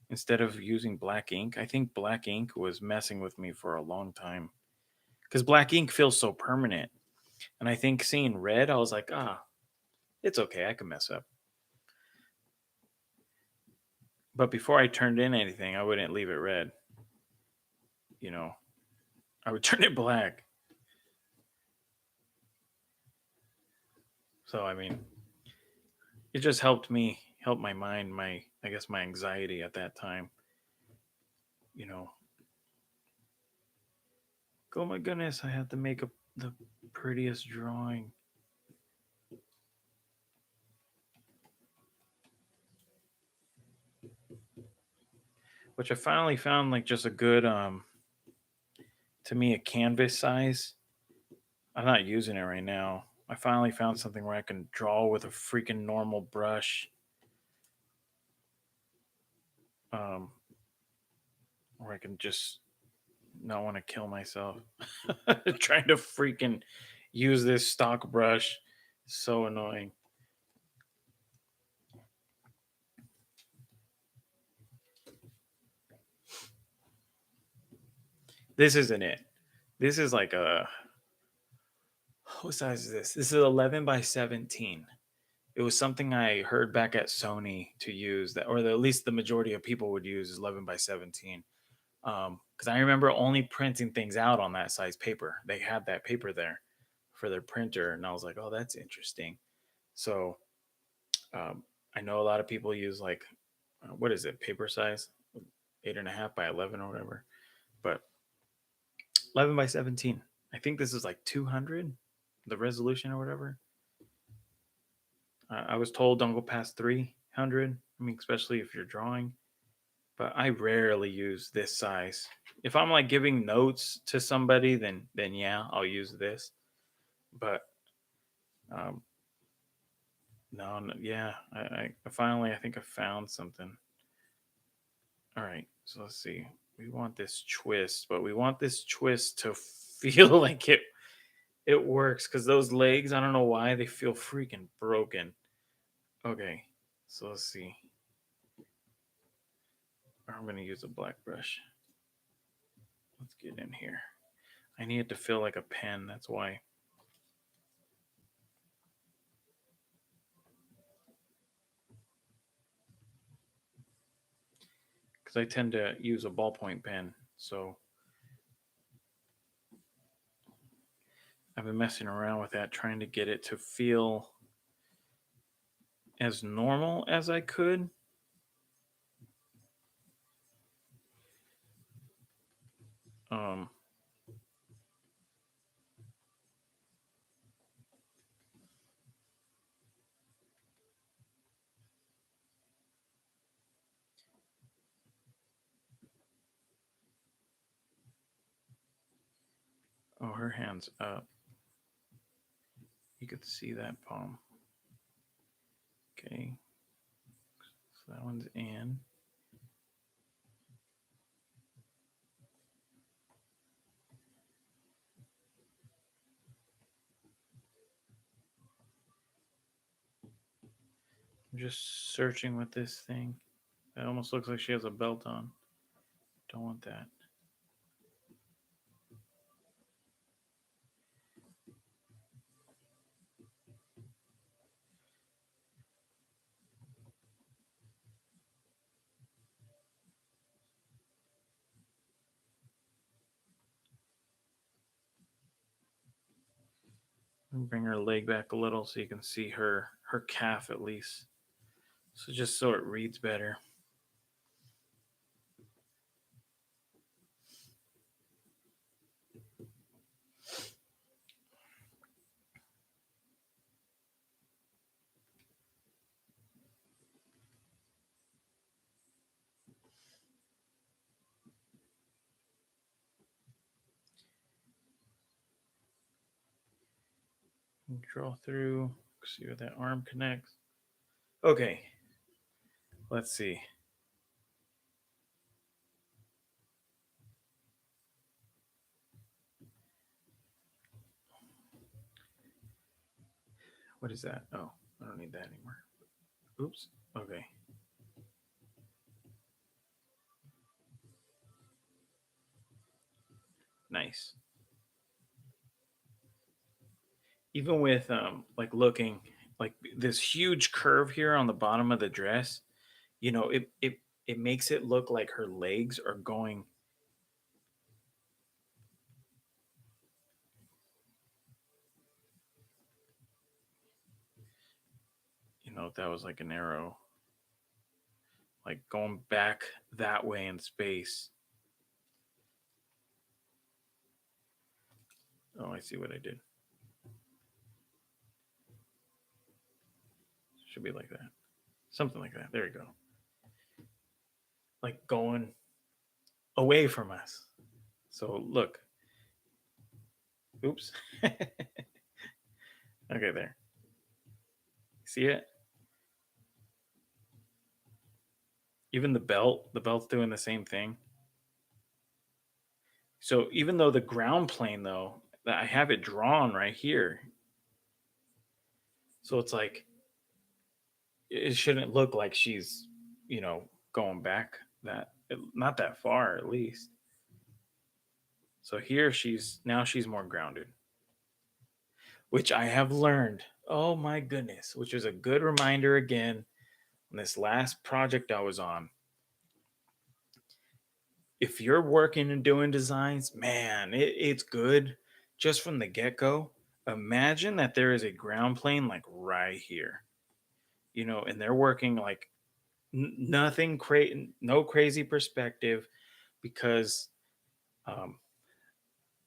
instead of using black ink. I think black ink was messing with me for a long time because black ink feels so permanent. And I think seeing red, I was like, it's okay. I can mess up. But before I turned in anything, I wouldn't leave it red. You know, I would turn it black. So, I mean, it just helped me, help my mind, I guess, my anxiety at that time. You know, oh my goodness, I had to make the prettiest drawing. which I finally found like just a good to me a canvas size. I'm not using it right now. I finally found something where I can draw with a freaking normal brush, um, where I can just not want to kill myself trying to freaking use this stock brush. So annoying. This isn't it. This is like a, what size is this? This is 11 by 17. It was something I heard back at Sony to use that, or at least the majority of people would use is 11 by 17. Because I remember only printing things out on that size paper. They had that paper there for their printer, and I was like, oh, that's interesting. So um, I know a lot of people use like, what is it, paper size, 8.5 by 11 or whatever, but 11 by 17. I think this is like 200, the resolution or whatever. I was told don't go past 300. I mean, especially if you're drawing, but I rarely use this size. If I'm like giving notes to somebody, then yeah, I'll use this. But um, no, no, yeah, I finally I think I found something. All right, so let's see. We want this twist, but we want this twist to feel like it works because those legs, I don't know why they feel freaking broken. Okay, so let's see. I'm gonna use a black brush. Let's get in here. I need it to feel like a pen. That's why. Because I tend to use a ballpoint pen. So I've been messing around with that, trying to get it to feel as normal as I could. Um, oh, her hand's up. You could see that palm. Okay, so that one's in. I'm just searching with this thing. It almost looks like she has a belt on. Don't want that. Bring her leg back a little so you can see her calf at least. So just so it reads better. Draw through. See where that arm connects. Okay. Let's see. What is that? Oh, I don't need that anymore. Oops. Okay. Nice. Even with like looking like this huge curve here on the bottom of the dress, it makes it look like her legs are going. If that was like an arrow, like going back that way in space. Oh, I see what I did. Should be like that. Something like that. There you go. Like going away from us. So look, oops. Okay, there. See it? Even the belt's doing the same thing. So even though the ground plane though, that I have it drawn right here. So it's like it shouldn't look like she's, going back not that far at least. So here she's more grounded, which I have learned. Oh my goodness, which is a good reminder again on this last project I was on. If you're working and doing designs, man, it's good just from the get go. Imagine that there is a ground plane like right here, and they're working like nothing crazy, no crazy perspective because um,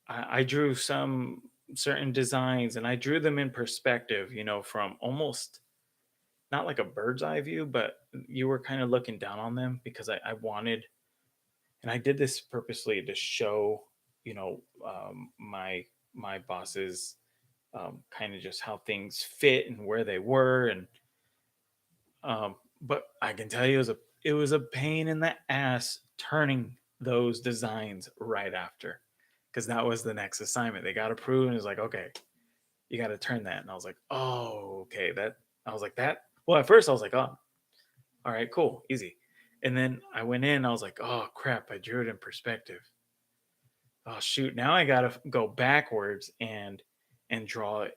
I drew some certain designs and I drew them in perspective, from almost not like a bird's eye view, but you were kind of looking down on them because I wanted, and I did this purposely to show, my bosses kind of just how things fit and where they were, and but I can tell you it was a pain in the ass turning those designs right after because that was the next assignment. They got approved and it was like, okay, you got to turn that, and I was like, oh, okay, that I was like that. Well, at first I was like, oh, all right, cool, easy. And then I went in, I was like, oh crap, I drew it in perspective. Oh shoot, now I gotta go backwards and draw it,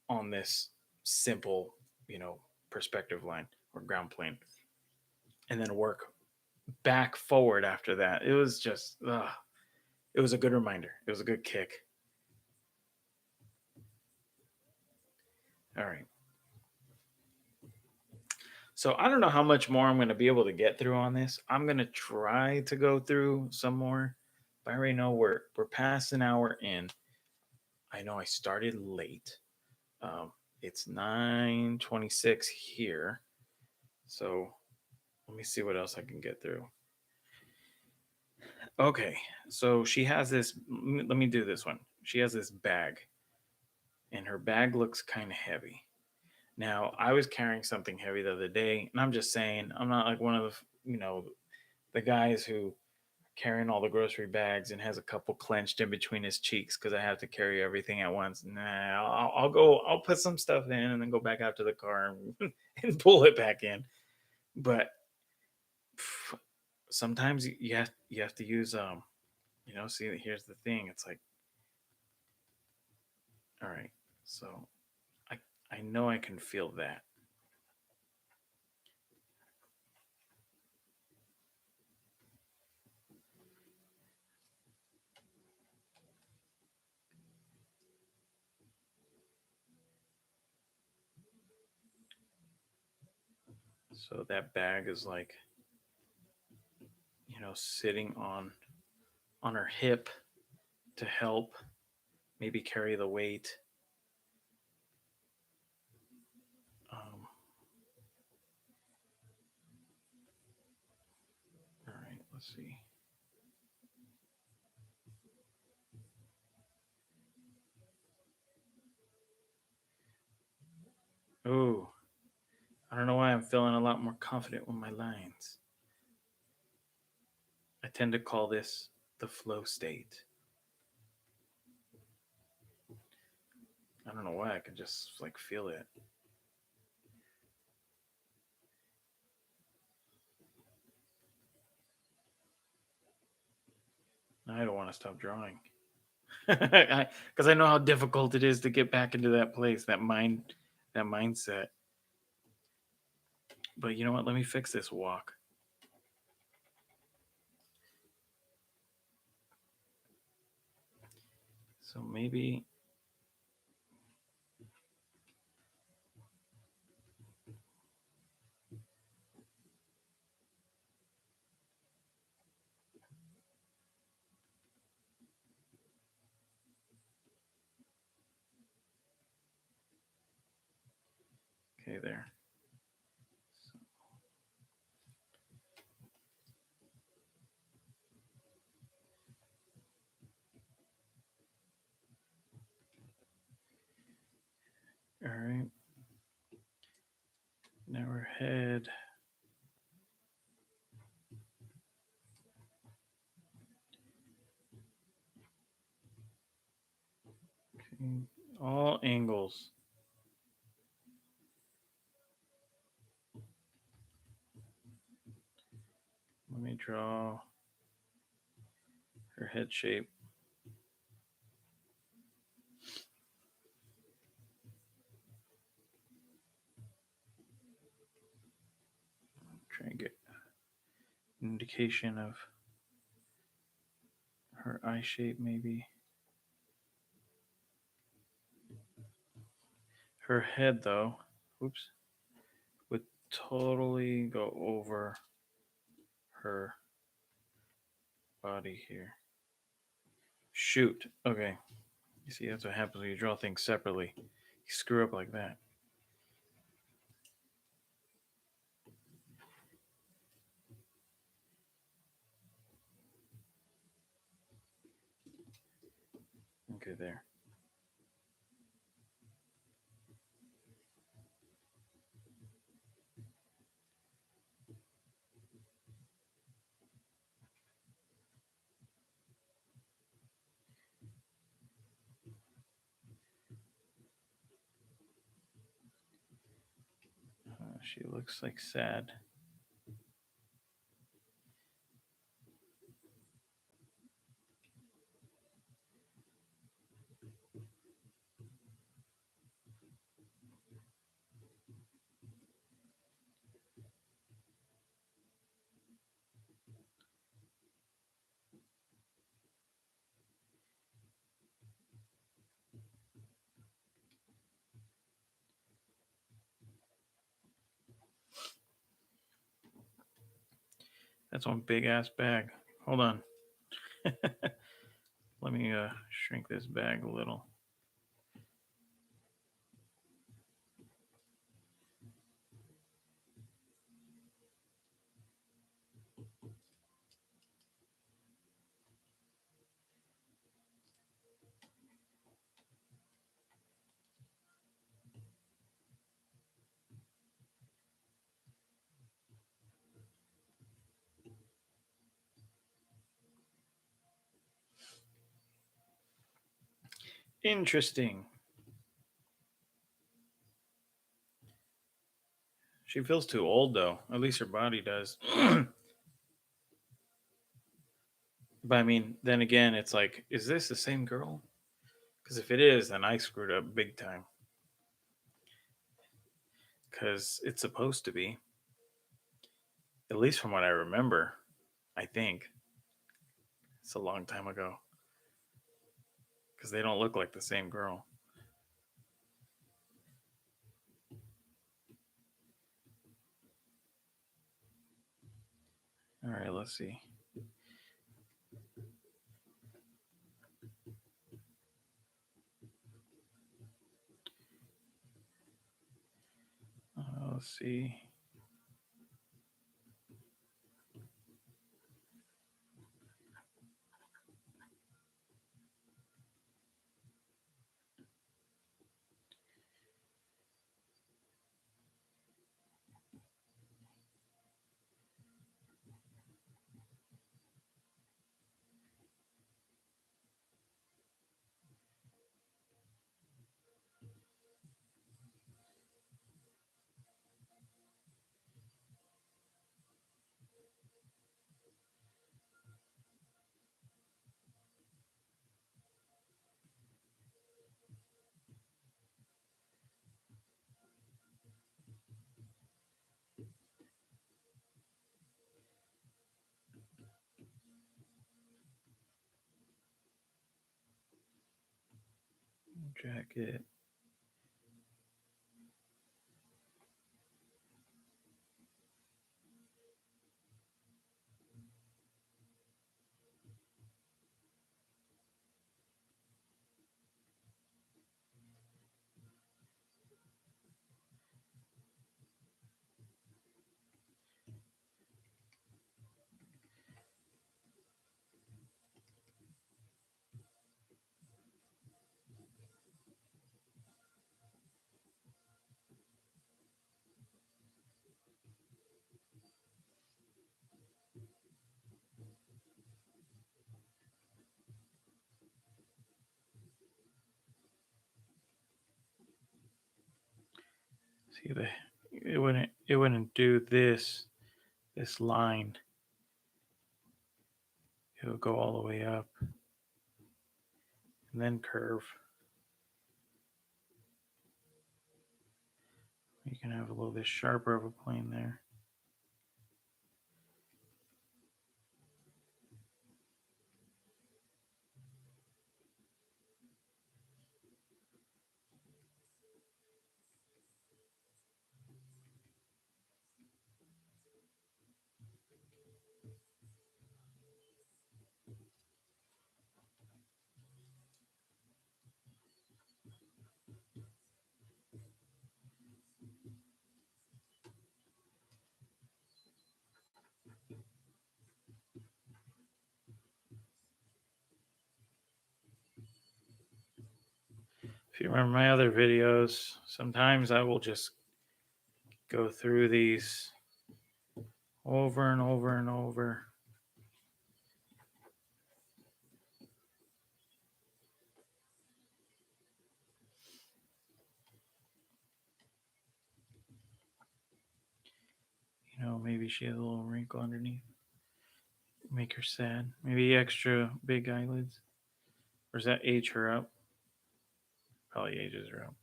on this simple, you know, perspective line or ground plane, and then work back forward after that. It was just, it was a good reminder. It was a good kick. All right. So I don't know how much more I'm going to be able to get through on this. I'm going to try to go through some more. But I already know we're past an hour in. I know I started late. Um, it's 9:26 here. So let me see what else I can get through. Okay, so she has this. Let me do this one. She has this bag, and her bag looks kind of heavy. Now, I was carrying something heavy the other day, and I'm just saying, I'm not like one of the guys who carrying all the grocery bags and has a couple clenched in between his cheeks because I have to carry everything at once. Nah, I'll go. I'll put some stuff in and then go back out to the car and, and pull it back in. But sometimes you have to use See, here's the thing. It's like, all right, so I I know I can feel that. So that bag is like, sitting on her hip to help maybe carry the weight. Um, all right, let's see. Oh, I don't know why I'm feeling a lot more confident with my lines. I tend to call this the flow state. I don't know why, I can just like feel it. I don't want to stop drawing because I know how difficult it is to get back into that place, that mindset. But you know what? Let me fix this walk. So maybe, okay, there. All right. Now her head. Okay. All angles. Let me draw her head shape. Try and get an indication of her eye shape, maybe. Her head, though, oops, would totally go over her body here. Shoot. Okay. You see, that's what happens when you draw things separately. You screw up like that. Okay, there. She looks like sad. That's one big ass bag. Hold on. Let me shrink this bag a little. Interesting. She feels too old, though. At least her body does. But I mean, then again, it's like, is this the same girl? Because if it is, then I screwed up big time. Because it's supposed to be, at least from what I remember. I think it's a long time ago. Because they don't look like the same girl. All right, let's see. Let's see. Jacket. See, it wouldn't do this line. It would go all the way up and then curve. You can have a little bit sharper of a plane there. If you remember my other videos, sometimes I will just go through these over and over and over. You know, maybe she has a little wrinkle underneath. Make her sad. Maybe extra big eyelids. Or does that age her up? Probably ages her up.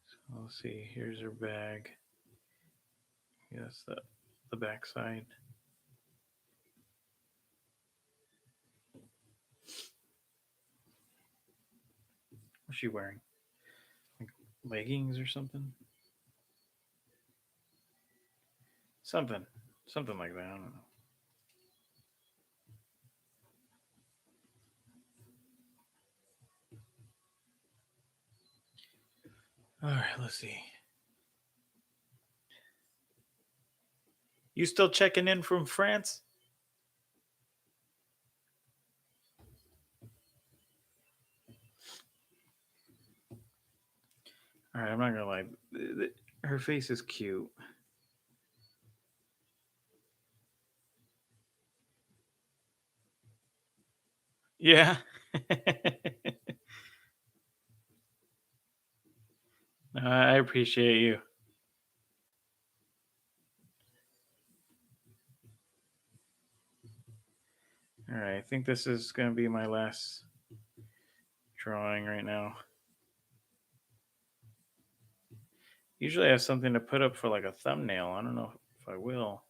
So let's see. Here's her bag. Yes, the back side. What's she wearing? Like leggings or something? Something like that. I don't know. All right, let's see. You still checking in from France? All right, I'm not gonna lie. Her face is cute. Yeah. I appreciate you. All right, I think this is going to be my last drawing right now. Usually I have something to put up for like a thumbnail. I don't know if I will.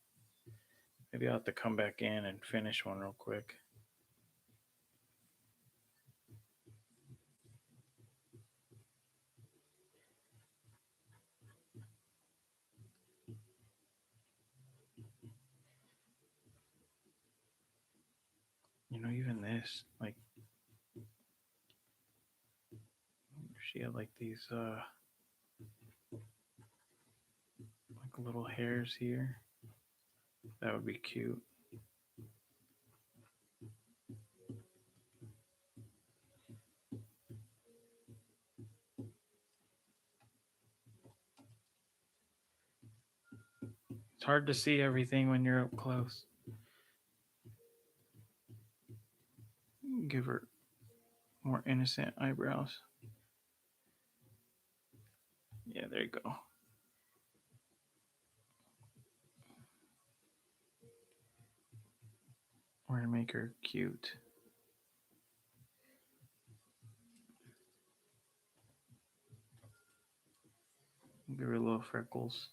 Maybe I'll have to come back in and finish one real quick. You know, even this, like, she had like these, like little hairs here. That would be cute. It's hard to see everything when you're up close. Give her more innocent eyebrows. Yeah, there you go. We're gonna make her cute. Give her little freckles.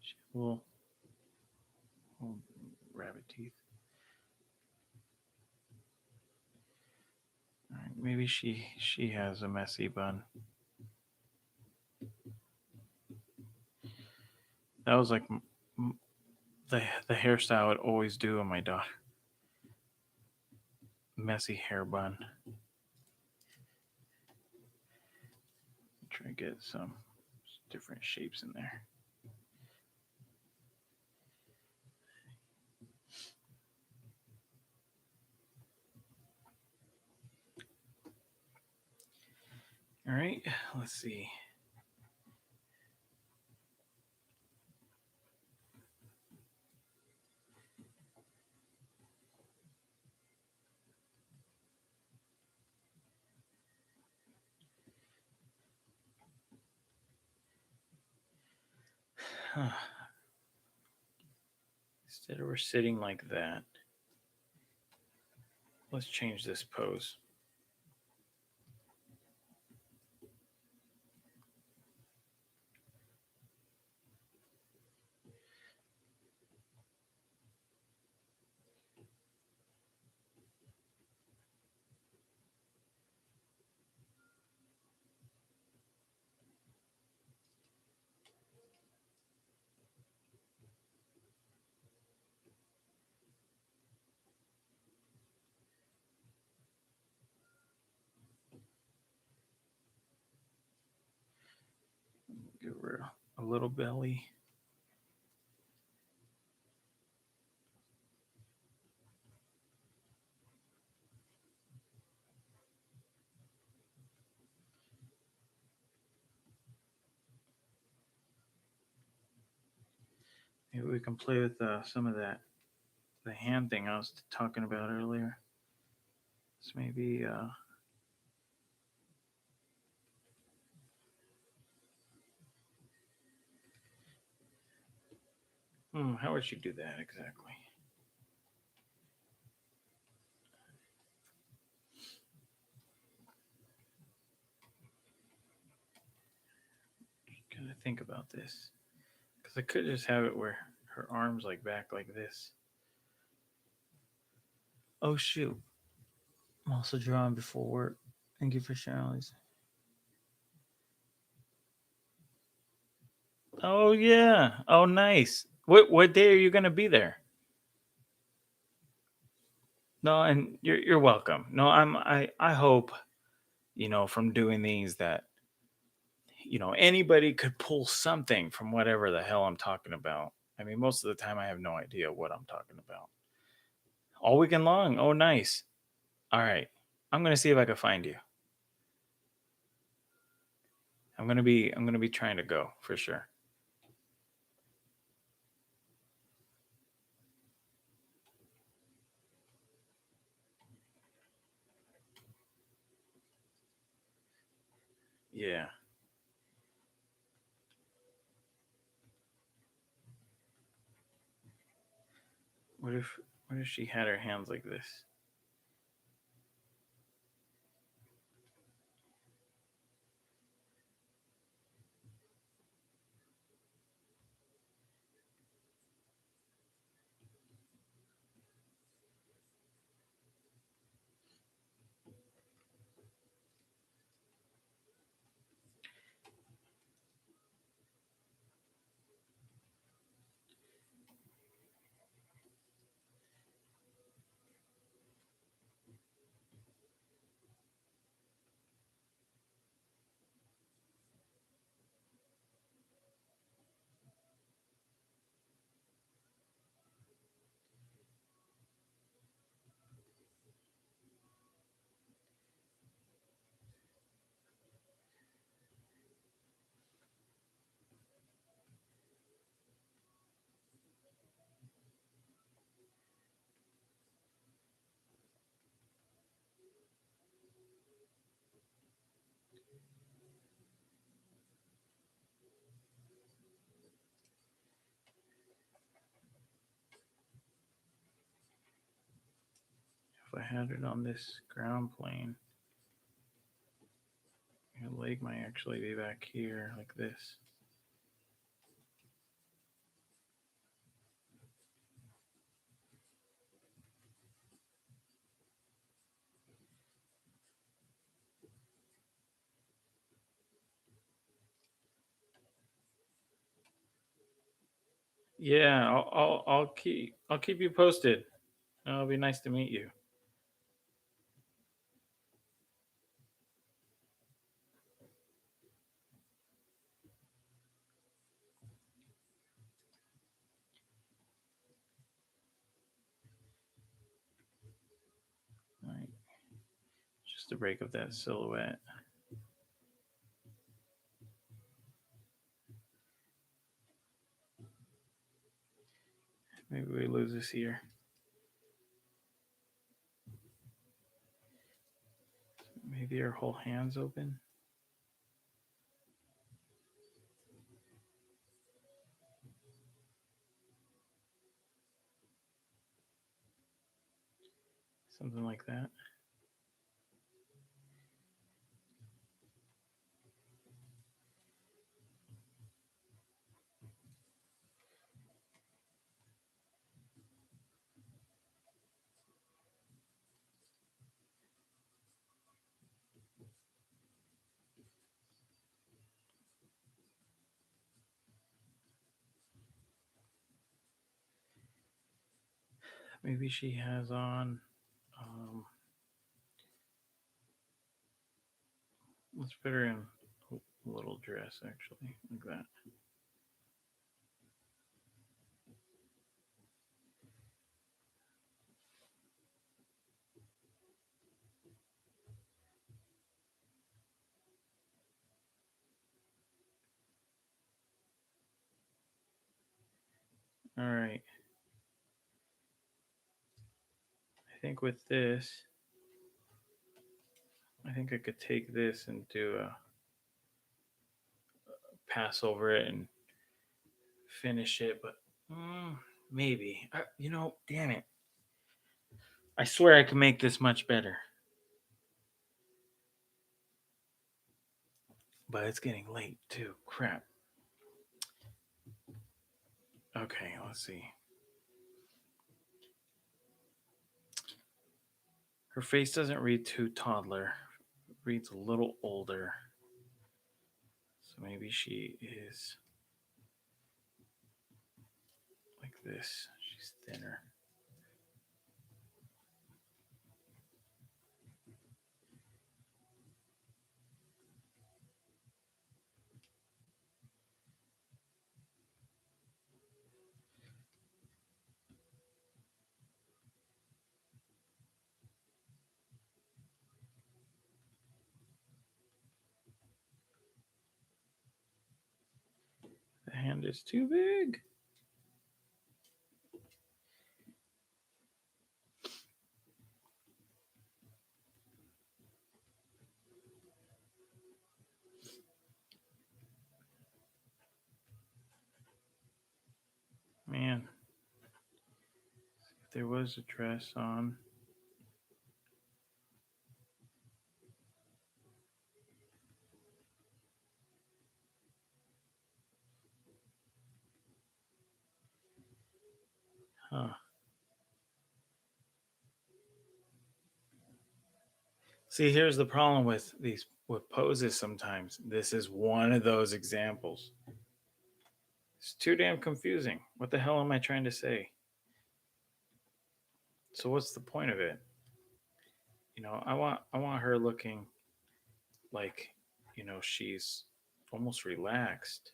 She has little rabbit teeth. All right, maybe she has a messy bun. That was like the hairstyle I would always do on my daughter. Messy hair bun. Try to get some different shapes in there. All right, let's see. Instead of we're sitting like that, let's change this pose. Give her a little belly. Maybe we can play with some of that, the hand thing I was talking about earlier. So maybe how would you do that exactly? Gotta think about this because I could just have it where her arms like back like this. Oh shoot! I'm also drawing before work. Thank you for sharing, Lisa. Oh yeah. Oh nice. What day are you gonna be there? No, and you're welcome. No, I hope from doing these that anybody could pull something from whatever the hell I'm talking about. I mean, most of the time I have no idea what I'm talking about. All weekend long. Oh, nice. All right. I'm gonna see if I can find you. I'm gonna be trying to go for sure. Yeah. What if she had her hands like this? If I had it on this ground plane, your leg might actually be back here like this. Yeah, I'll keep you posted. It'll be nice to meet you. All right, just to break up that silhouette. Maybe we lose this here. Maybe her whole hands open. Something like that. Maybe she has on. Um, let's put her in a little dress, actually, like that. All right. I think with this, I think I could take this and do a pass over it and finish it, but maybe. Damn it. I swear I can make this much better. But it's getting late too. Crap. Okay, let's see. Her face doesn't read too toddler. It reads a little older. So maybe she is like this. She's thinner. The hand is too big. Man, if there was a dress on. Huh. See, here's the problem with these with poses sometimes. This is one of those examples. It's too damn confusing. What the hell am I trying to say? So what's the point of it? I want her looking like, she's almost relaxed.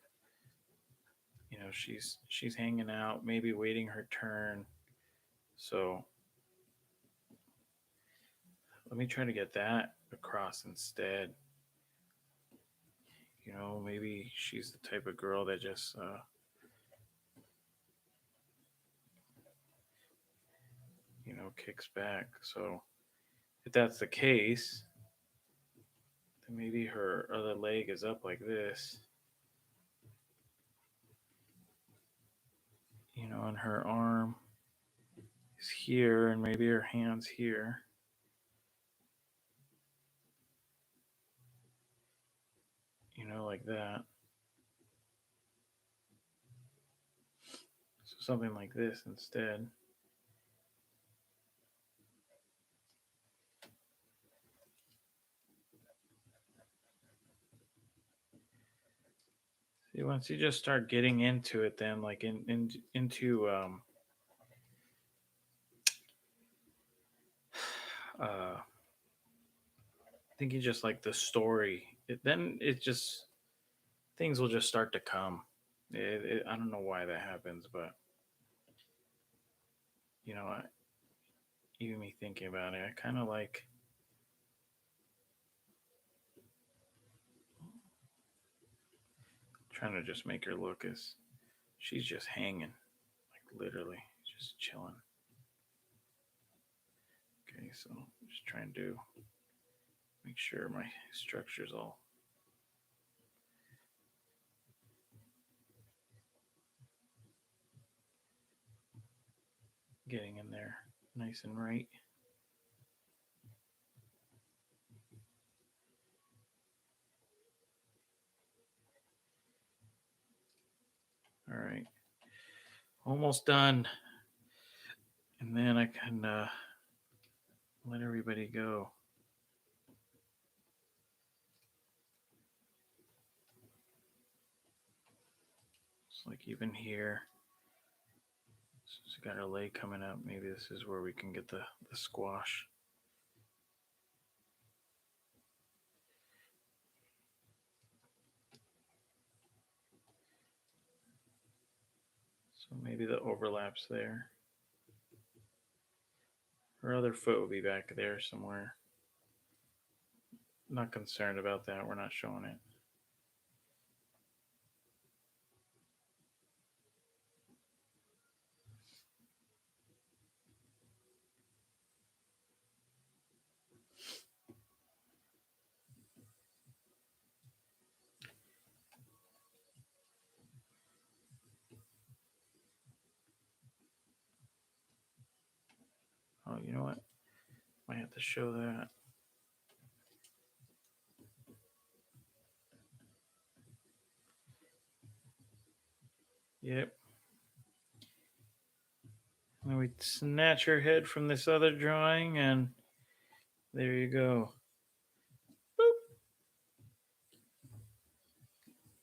She's hanging out, maybe waiting her turn. So let me try to get that across instead. Maybe she's the type of girl that just kicks back. So if that's the case, then maybe her other leg is up like this, and her arm is here, and maybe her hand's here, like that. So something like this instead. See, once you just start getting into it, then like into I think you just like the story. Then it just things will just start to come. I don't know why that happens, but you know, even me thinking about it, I kind of like trying to just make her look as she's just hanging, like literally just chilling. Okay, so just trying to make sure my structure's all getting in there nice and right. Almost done. And then I can let everybody go. It's like even here. So got our leg coming up. Maybe this is where we can get the squash. So maybe the overlap's there. Her other foot will be back there somewhere. Not concerned about that. We're not showing it. Oh, you know what? Might have to show that. Yep. And we snatch her head from this other drawing, and there you go. Boop.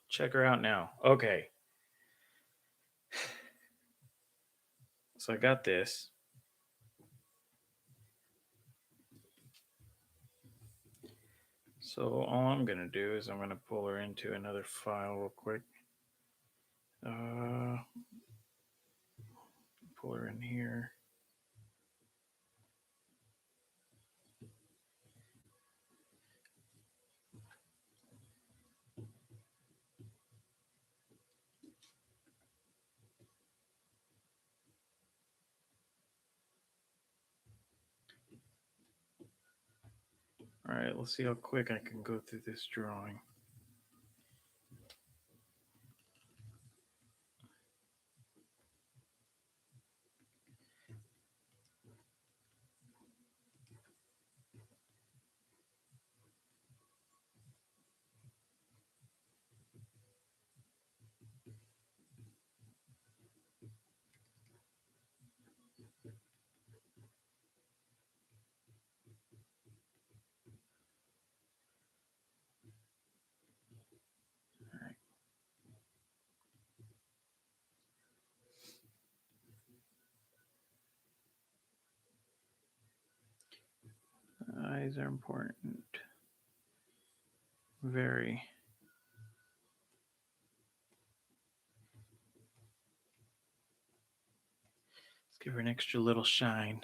Check her out now. Okay. So I got this. So all I'm going to do is I'm going to pull her into another file real quick. Pull her in here. All right, let's see how quick I can go through this drawing. Eyes are important. Very. Let's give her an extra little shine.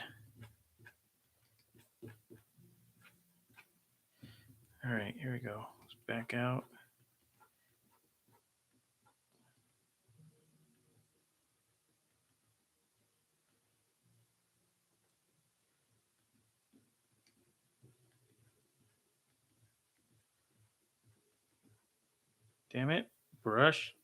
All right, here we go. Let's back out. Damn it. Brush.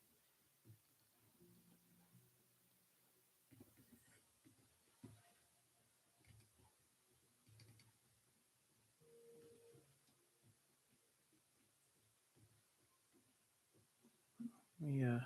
Yeah.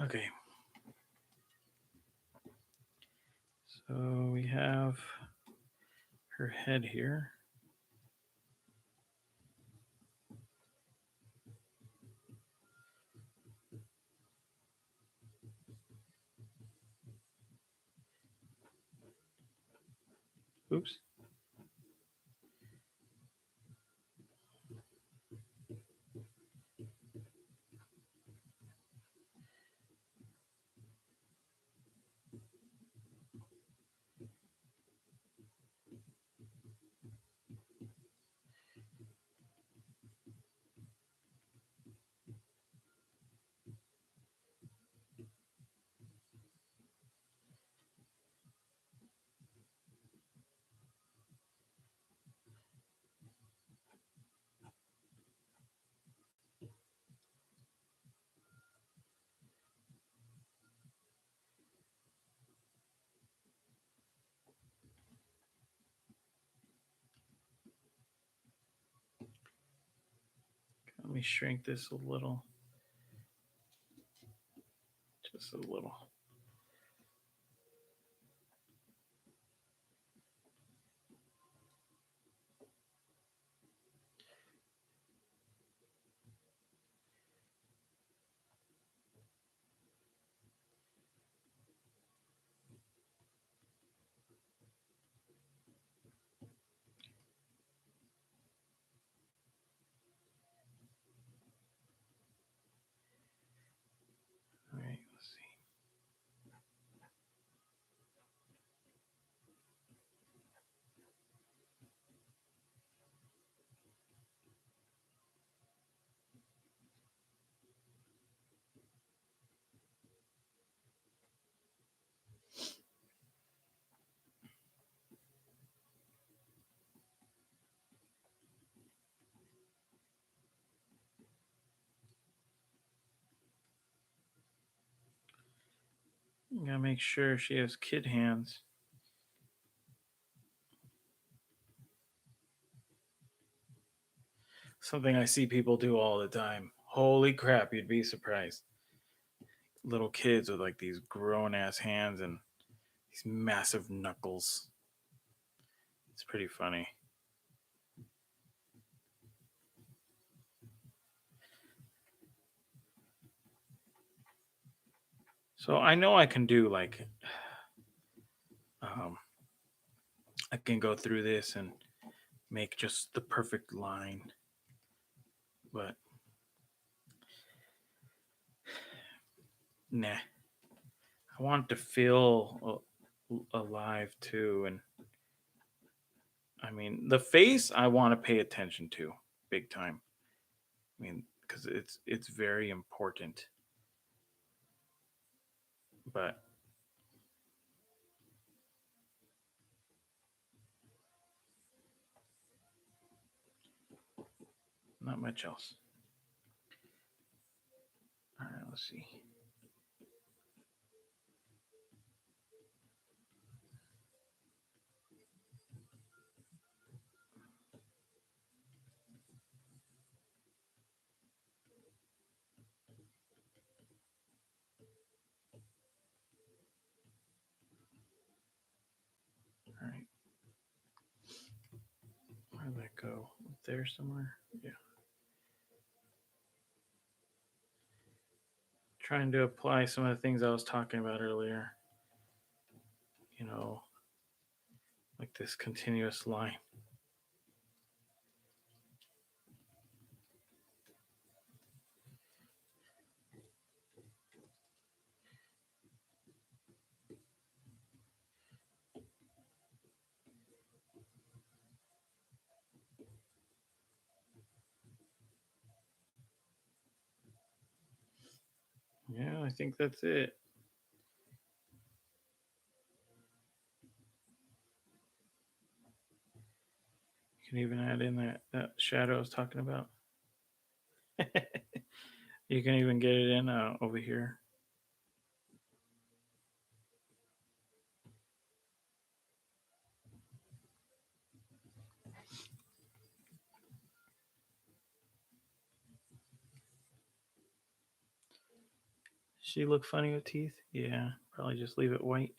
Okay. So we have her head here. Oops. Let me shrink this a little. Just a little. All right, let's see. You gotta make sure she has kid hands. Something I see people do all the time. Holy crap, you'd be surprised. Little kids with like these grown ass hands and these massive knuckles. It's pretty funny. So I know I can do like, um, I can go through this and make just the perfect line, but nah. I want it to feel alive too, and I mean the face I want to pay attention to big time. I mean because it's very important, but not much else. All right, let's see. All right, where did that go? Up there somewhere? Yeah. Trying to apply some of the things I was talking about earlier. You know, like this continuous line. Yeah, I think that's it. You can even add in that shadow I was talking about. You can even get it in over here. She look funny with teeth? Yeah, probably just leave it white.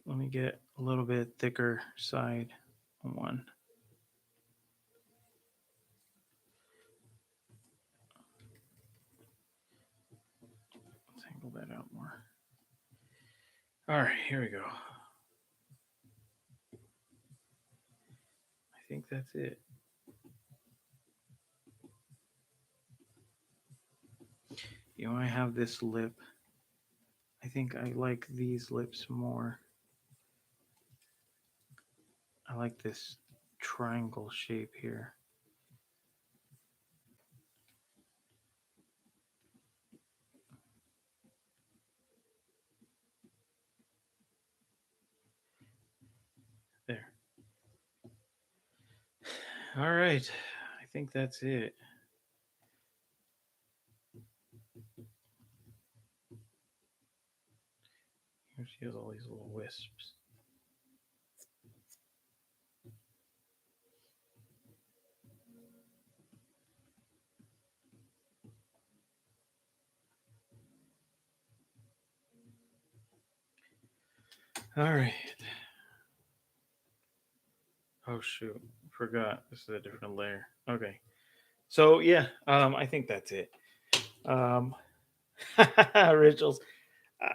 Let me get a little bit thicker side on one. Let's angle that out more. All right, here we go. I think that's it. You know, I have this lip. I think I like these lips more. I like this triangle shape here. There. All right. I think that's it. Here she has all these little wisps. All right. Oh shoot, forgot. This is a different layer. Okay. So yeah, I think that's it. Um, rituals. uh,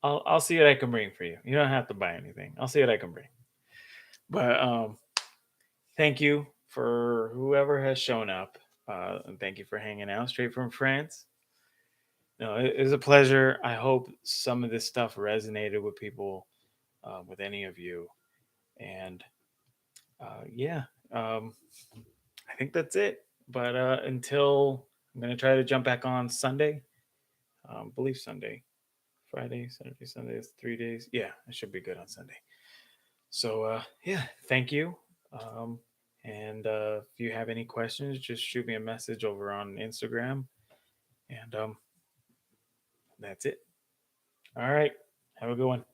I'll see what I can bring for you. You don't have to buy anything. I'll see what I can bring. But thank you for whoever has shown up. And thank you for hanging out straight from France. No, it was a pleasure. I hope some of this stuff resonated with people, with any of you. And yeah, um, I think that's it. But until I'm going to try to jump back on Sunday, believe Sunday, Friday, Saturday, Sunday is 3 days. Yeah, I should be good on Sunday. So yeah, thank you. Um, and if you have any questions, just shoot me a message over on Instagram. And that's it. All right. Have a good one.